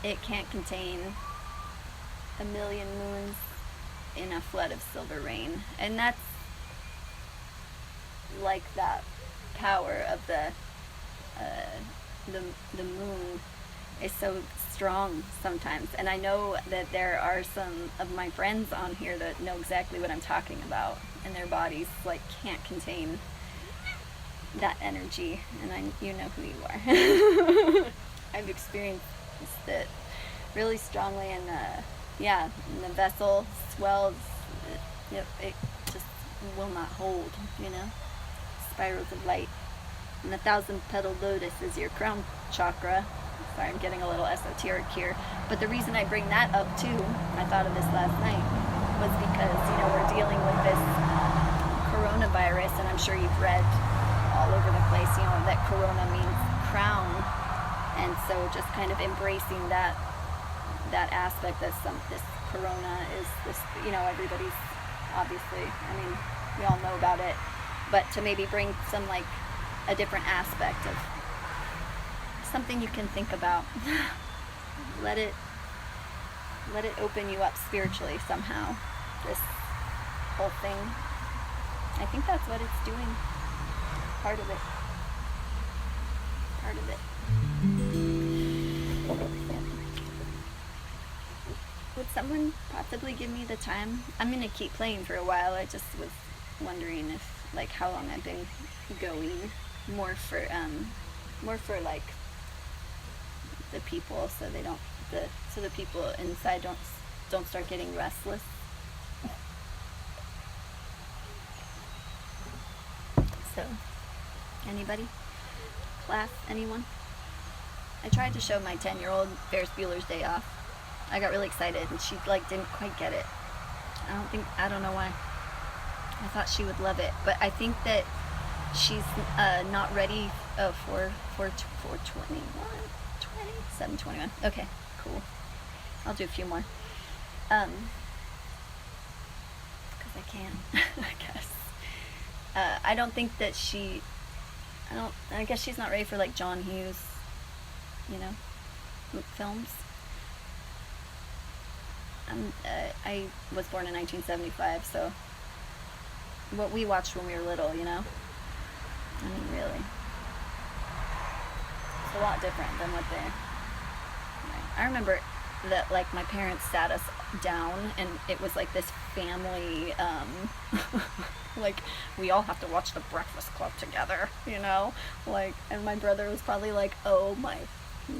It can't contain a million moons in a flood of silver rain, and that's like that power of the moon is so strong sometimes. And I know that there are some of my friends on here that know exactly what I'm talking about, and their bodies can't contain that energy, and you know who you are. I've experienced it really strongly, and and the vessel swells. It just will not hold, spirals of light. And the 1,000-petal lotus is your crown chakra. Sorry, I'm getting a little esoteric here. But the reason I bring that up too, I thought of this last night, was because, we're dealing with this coronavirus, and I'm sure you've read all over the place, that corona means crown. And so just kind of embracing that aspect that this corona is this, everybody's obviously, we all know about it, but to maybe bring some a different aspect of something you can think about. let it open you up spiritually somehow, this whole thing. I think that's what it's doing. Part of it. Part of it. Would someone possibly give me the time? I'm gonna keep playing for a while. I just was wondering if, like, how long I've been going. More for like the people, so they don't so the people inside don't start getting restless. So, anybody? Class? Anyone? I tried to show my 10-year-old Ferris Bueller's Day Off. I got really excited, and she like didn't quite get it. I don't know why. I thought she would love it, but I think that she's not ready for 7:21. Okay, cool. I'll do a few more. Because I can, I guess. I don't think that I guess she's not ready for like John Hughes, films. I was born in 1975, so what we watched when we were little, I mean, really. It's a lot different than what I remember that, like, my parents sat us down, and it was like this family, like, we all have to watch The Breakfast Club together, like, and my brother was probably like, oh my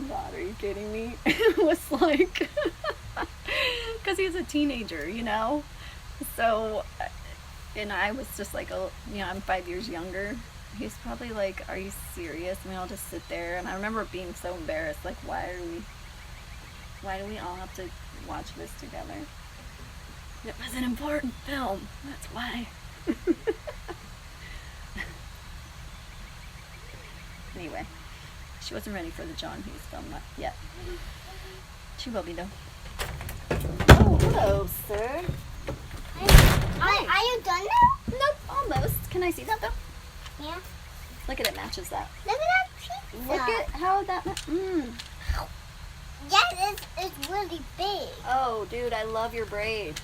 God, are you kidding me? It was like, because he was a teenager, so, and I was just like, I'm 5 years younger. He's probably like, are you serious? And we all just sit there, and I remember being so embarrassed, like, why do we all have to watch this together? It was an important film, that's why. Anyway, she wasn't ready for the John Hughes film yet. She will be, though. Oh, hello, sir. Are you done now? Nope, almost. Can I see that, though? Yeah. Look at it, matches that. Look at that pizza. Look at how that Yes, it's really big. Oh, dude, I love your braid.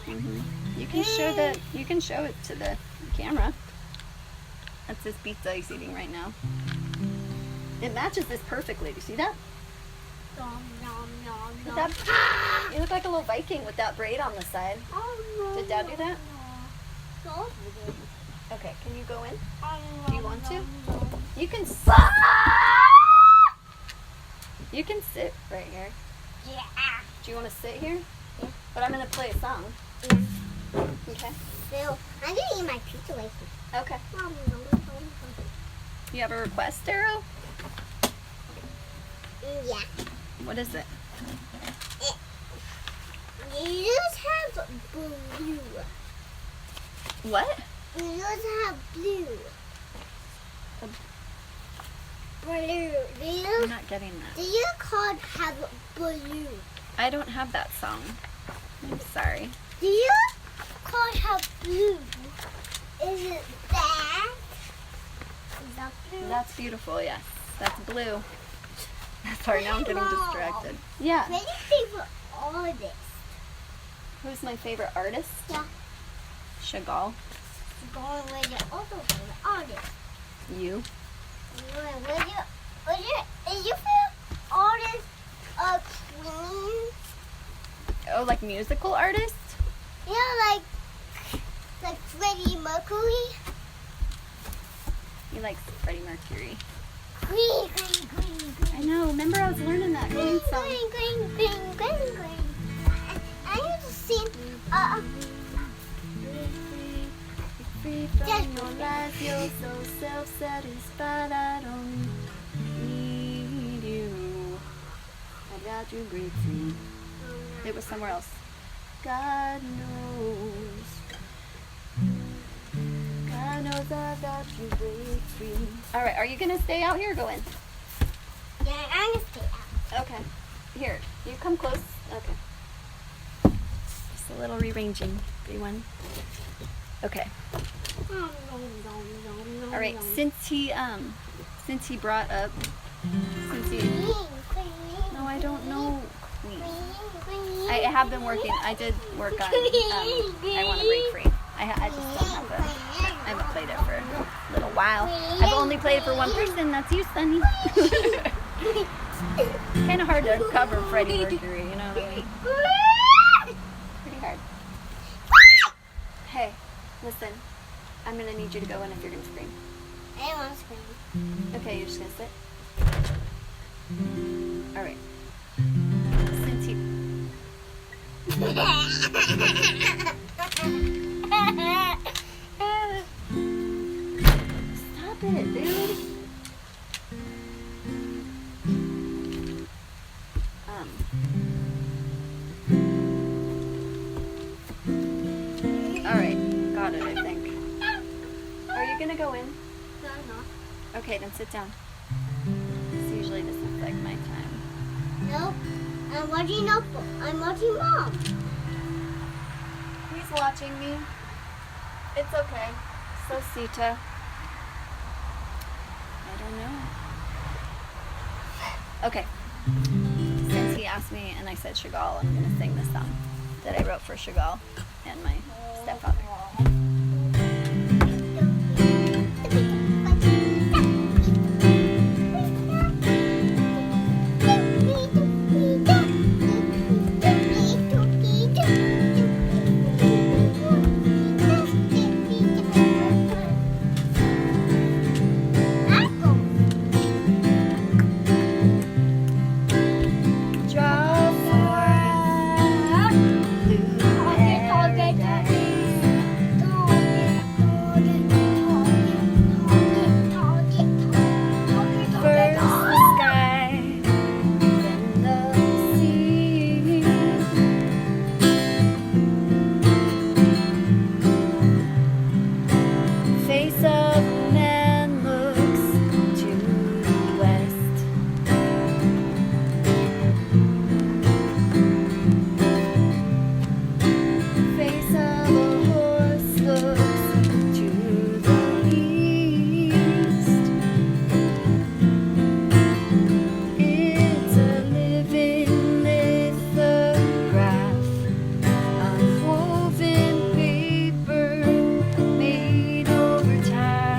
Mm-hmm. You can show it to the camera. That's this pizza he's eating right now. It matches this perfectly. Do you see that? You look like a little Viking with that braid on the side. Did Dad do that? No. Okay, can you go in? Do you want to? You can sit right here. Yeah. Do you want to sit here? Yeah. But I'm going to play a song. Yeah. Okay. So, I'm going to eat my pizza later. Okay. You have a request, Darrow? Yeah. What is it? You just have blue. What? You just have blue. Blue. I'm not getting that. Do your card have blue? I don't have that song. I'm sorry. Do your card have blue? Is it that? Is that blue? That's beautiful, yes. That's blue. Sorry, now I'm getting distracted. Yeah. What's your favorite artist? Who's my favorite artist? Yeah. Chagall. Going with your other favorite artist. You. Is your favorite artist a queen? Oh, like musical artist? Yeah, like Freddie Mercury. He likes Freddie Mercury. Green. I know. Remember I was learning that Queen song. Green. I need to sing. Free from your life, you're so self-satisfied. I don't need you. I got you break free. It was somewhere else. God knows I got you break free. All right, are you gonna stay out here or go in? Yeah, I'm gonna stay out. Okay. Here, you come close. Okay. Just a little rearranging. 3-1. Okay. All right. Since he brought up, no, I don't know. Queen. I have been working. I did work on. I want to break free. I just don't have while. I've only played it for one person. That's you, Sunny. Kind of hard to cover Freddie Mercury, you know what I mean? Pretty hard. Hey, listen. I'm gonna need you to go in if you're gonna scream. I don't want to scream. Okay, you're just gonna sit. All right. Since you. Stop it, dude. All right, got it. I think. Are you gonna go in? No, no. Okay, then sit down. This usually doesn't affect my time. Nope. I'm watching Notebook. I'm watching Mom. He's watching me. It's okay. So, Sita. I don't know. Okay. Since he asked me and I said Chagall, I'm going to sing this song that I wrote for Chagall and my stepfather. Time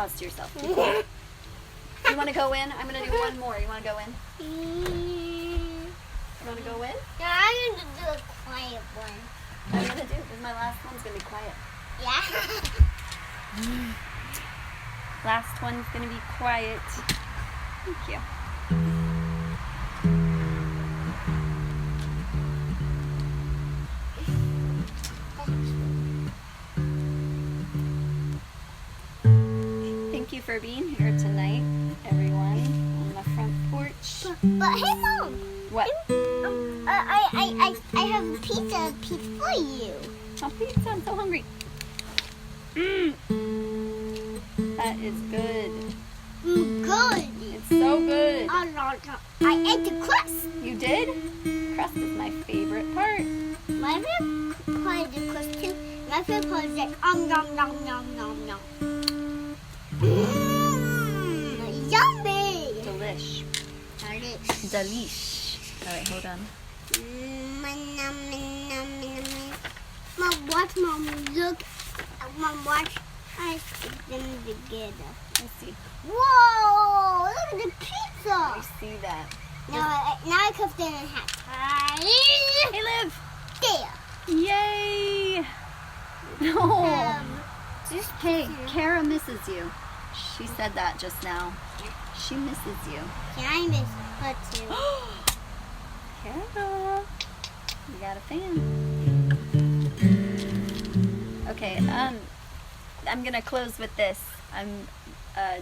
pause to yourself. You want to go in? I'm going to do one more. You want to go in? You want to go in? Yeah, I'm going to do a quiet one. I'm going to do, because my last one's going to be quiet. Yeah. Last one's going to be quiet. Thank you. Thank you for being here tonight, everyone, on the front porch. But hey, Mom. What? I have pizza for you. Oh, pizza! I'm so hungry. That is good. Good. It's so good. I ate the crust. You did? Crust is my favorite part. My favorite part is the crust too. My favorite part is like nom nom nom nom nom. Yummy. Delish. Delish. All right, hold on. Mom, watch, Mom. Look. Mom, watch. I stick them together. Let's see. Whoa! Look at the pizza. I see that. Now I cut them in half. Hey, Liv. There. Yay! No. Just Hey, Kara misses you. She said that just now. She misses you. Can I miss her too? Kara, you got a fan. Okay, I'm gonna close with this. I'm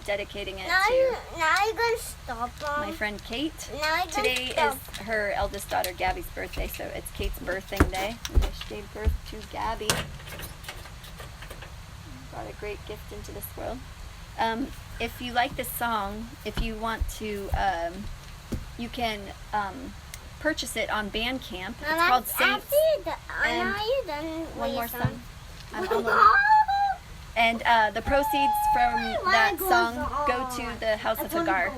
dedicating it Now to you're gonna stop them. my friend Kate. Now you're gonna Today stop. is her eldest daughter Gabby's birthday, so it's Kate's birthing day. I wish she gave birth to Gabby. Brought a great gift into this world. If you like this song, if you want to, you can purchase it on Bandcamp. It's called Saints. And one more song. And the proceeds from that song go to the House of Hagar,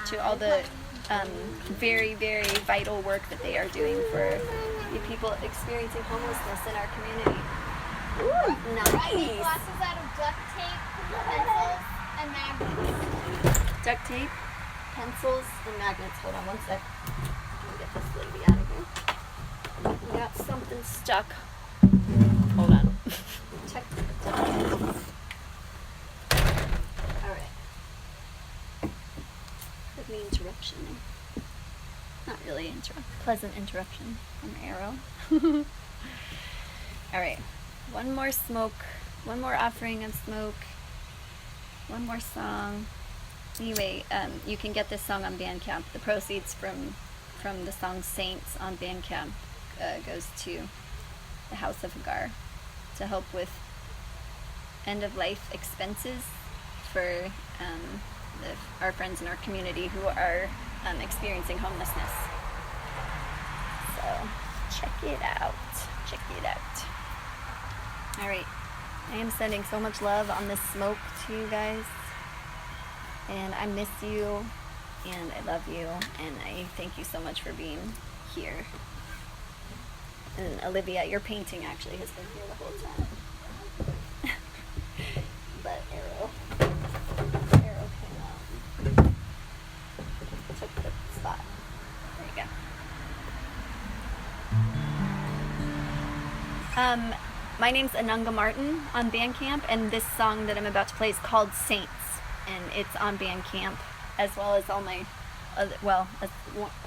to all the very, very vital work that they are doing for the people experiencing homelessness in our community. Ooh, nice! Glasses out of duct tape, pencils, and magnets. Duct tape, pencils, and magnets. Hold on one sec. Let me get this lady out of here. We got something stuck. Hold on. Check the duct tape. Alright. With me interruption. Not really pleasant interruption from Arrow. Alright. One more smoke. One more offering of smoke. One more song. Anyway, you can get this song on Bandcamp. The proceeds from the song Saints on Bandcamp goes to the House of Hagar to help with end-of-life expenses for our friends in our community who are experiencing homelessness. So, check it out. Check it out. Alright. I am sending so much love on this smoke to you guys. And I miss you, and I love you, and I thank you so much for being here. And Olivia, your painting actually has been here the whole time. But Arrow came out and took the spot. There you go. My name's Anunga Martin on Bandcamp, and this song that I'm about to play is called Saints. And it's on Bandcamp, as well as all my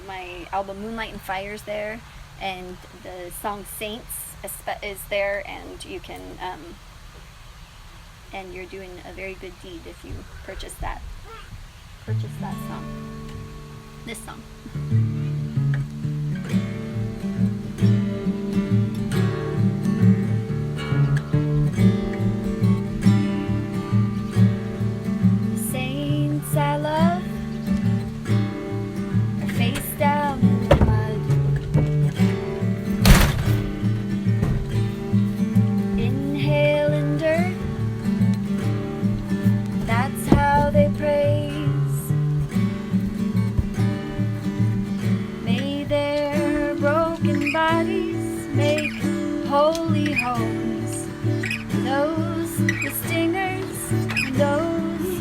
my album Moonlight and Fire's there, and the song Saints is there, and you can and you're doing a very good deed if you purchase that song, this song. I love are face down in the mud, inhaling dirt. That's how they praise. May their broken bodies make holy homes. Those the stingers, those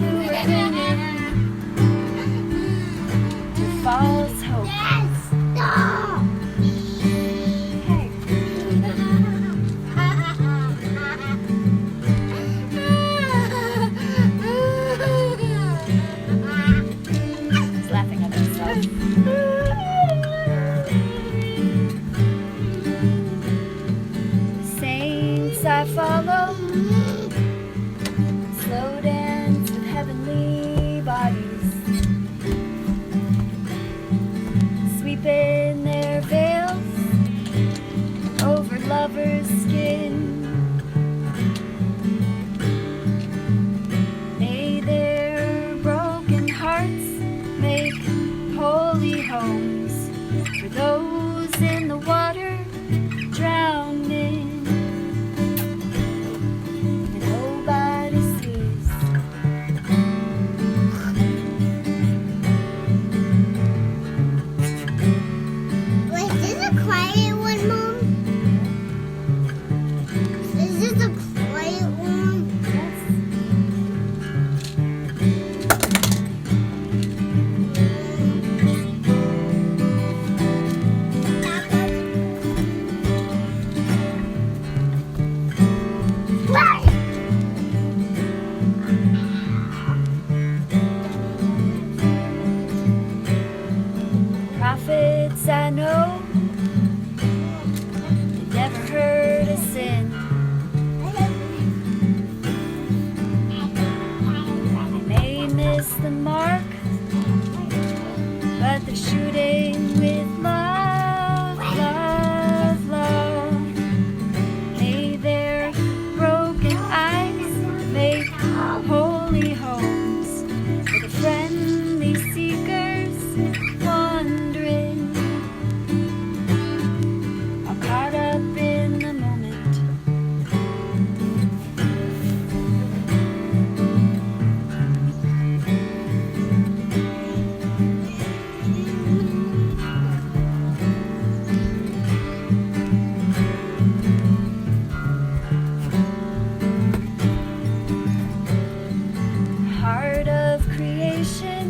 I follow, slow dance with heavenly bodies, sweeping their veils over lovers' skin. May their broken hearts make holy homes for those in the water drowning. And nobody sees. Wait, is this a quiet one, Mom? Is this a quiet one? Prophets I know, they never heard a sin. They may miss the mark, but they're shooting with love, love, love. May their broken eyes make holy homes for the friendly seekers wandering, all caught up in the moment. Heart of creation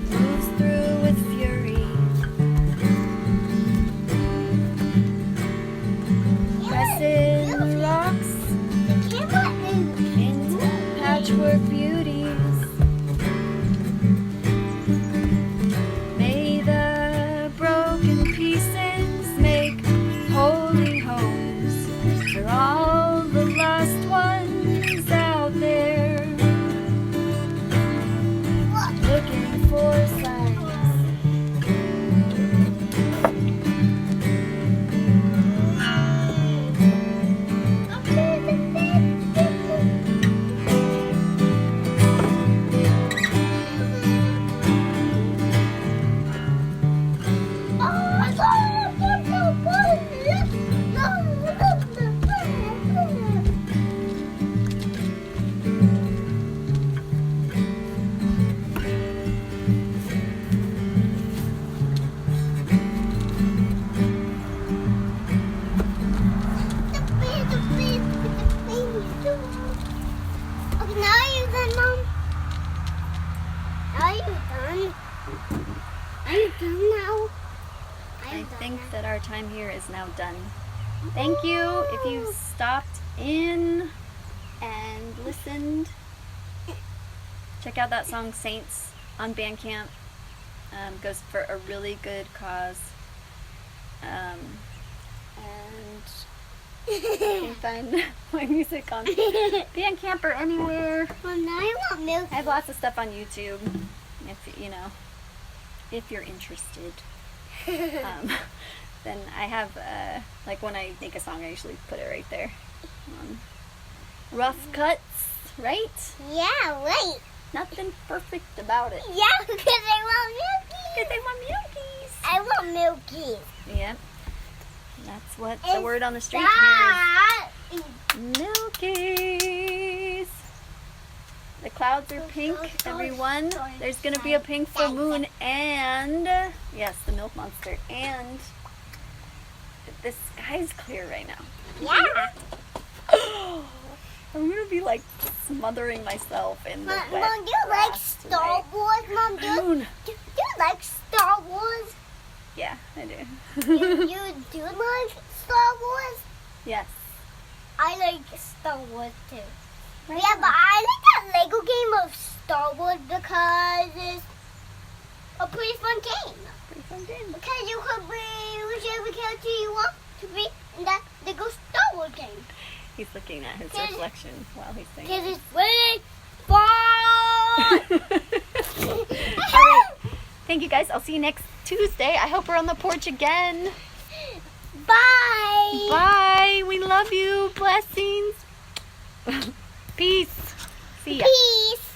moves through with fury, pressing the rocks into patchwork beauties. May the broken pieces make holy homes for all the lost ones out there, looking for signs. Okay, now are you done, Mom? Are you done? Are you done now? I think that our time here is now done. Thank you if you stopped in and listened. Check out that song Saints on Bandcamp. Goes for a really good cause. And you can find my music on Bandcamp or anywhere. Well, now I want milk. I have lots of stuff on YouTube. If you're interested. Then I have, like when I make a song, I usually put it right there. Rough cuts, right? Yeah, right. Nothing perfect about it. Yeah, because I want milky. Because they want milkies. I want milky. Yep. That's what the Is word on the street that here is. Milkies. The clouds are pink, everyone. There's going to be a pink full moon and, yes, the milk monster. And the sky's clear right now. Yeah. I'm going to be like smothering myself in the wet Mom, do you like grass Star tonight. Wars? Mom, do you like Star Wars? Yeah, I do. You do like Star Wars? Yes. I like Star Wars too. Right Yeah, on. but I like that Lego game of Star Wars because it's a pretty fun game. Pretty fun game. Because you could be whichever character you want to be in that Lego Star that looking? He's looking at his Cause- reflection while he's Because singing. it's really far. All right. Thank you guys. I'll see you next Tuesday. I hope we're on the porch again. Bye. Bye. We love you. Blessings. Peace. See ya. Peace.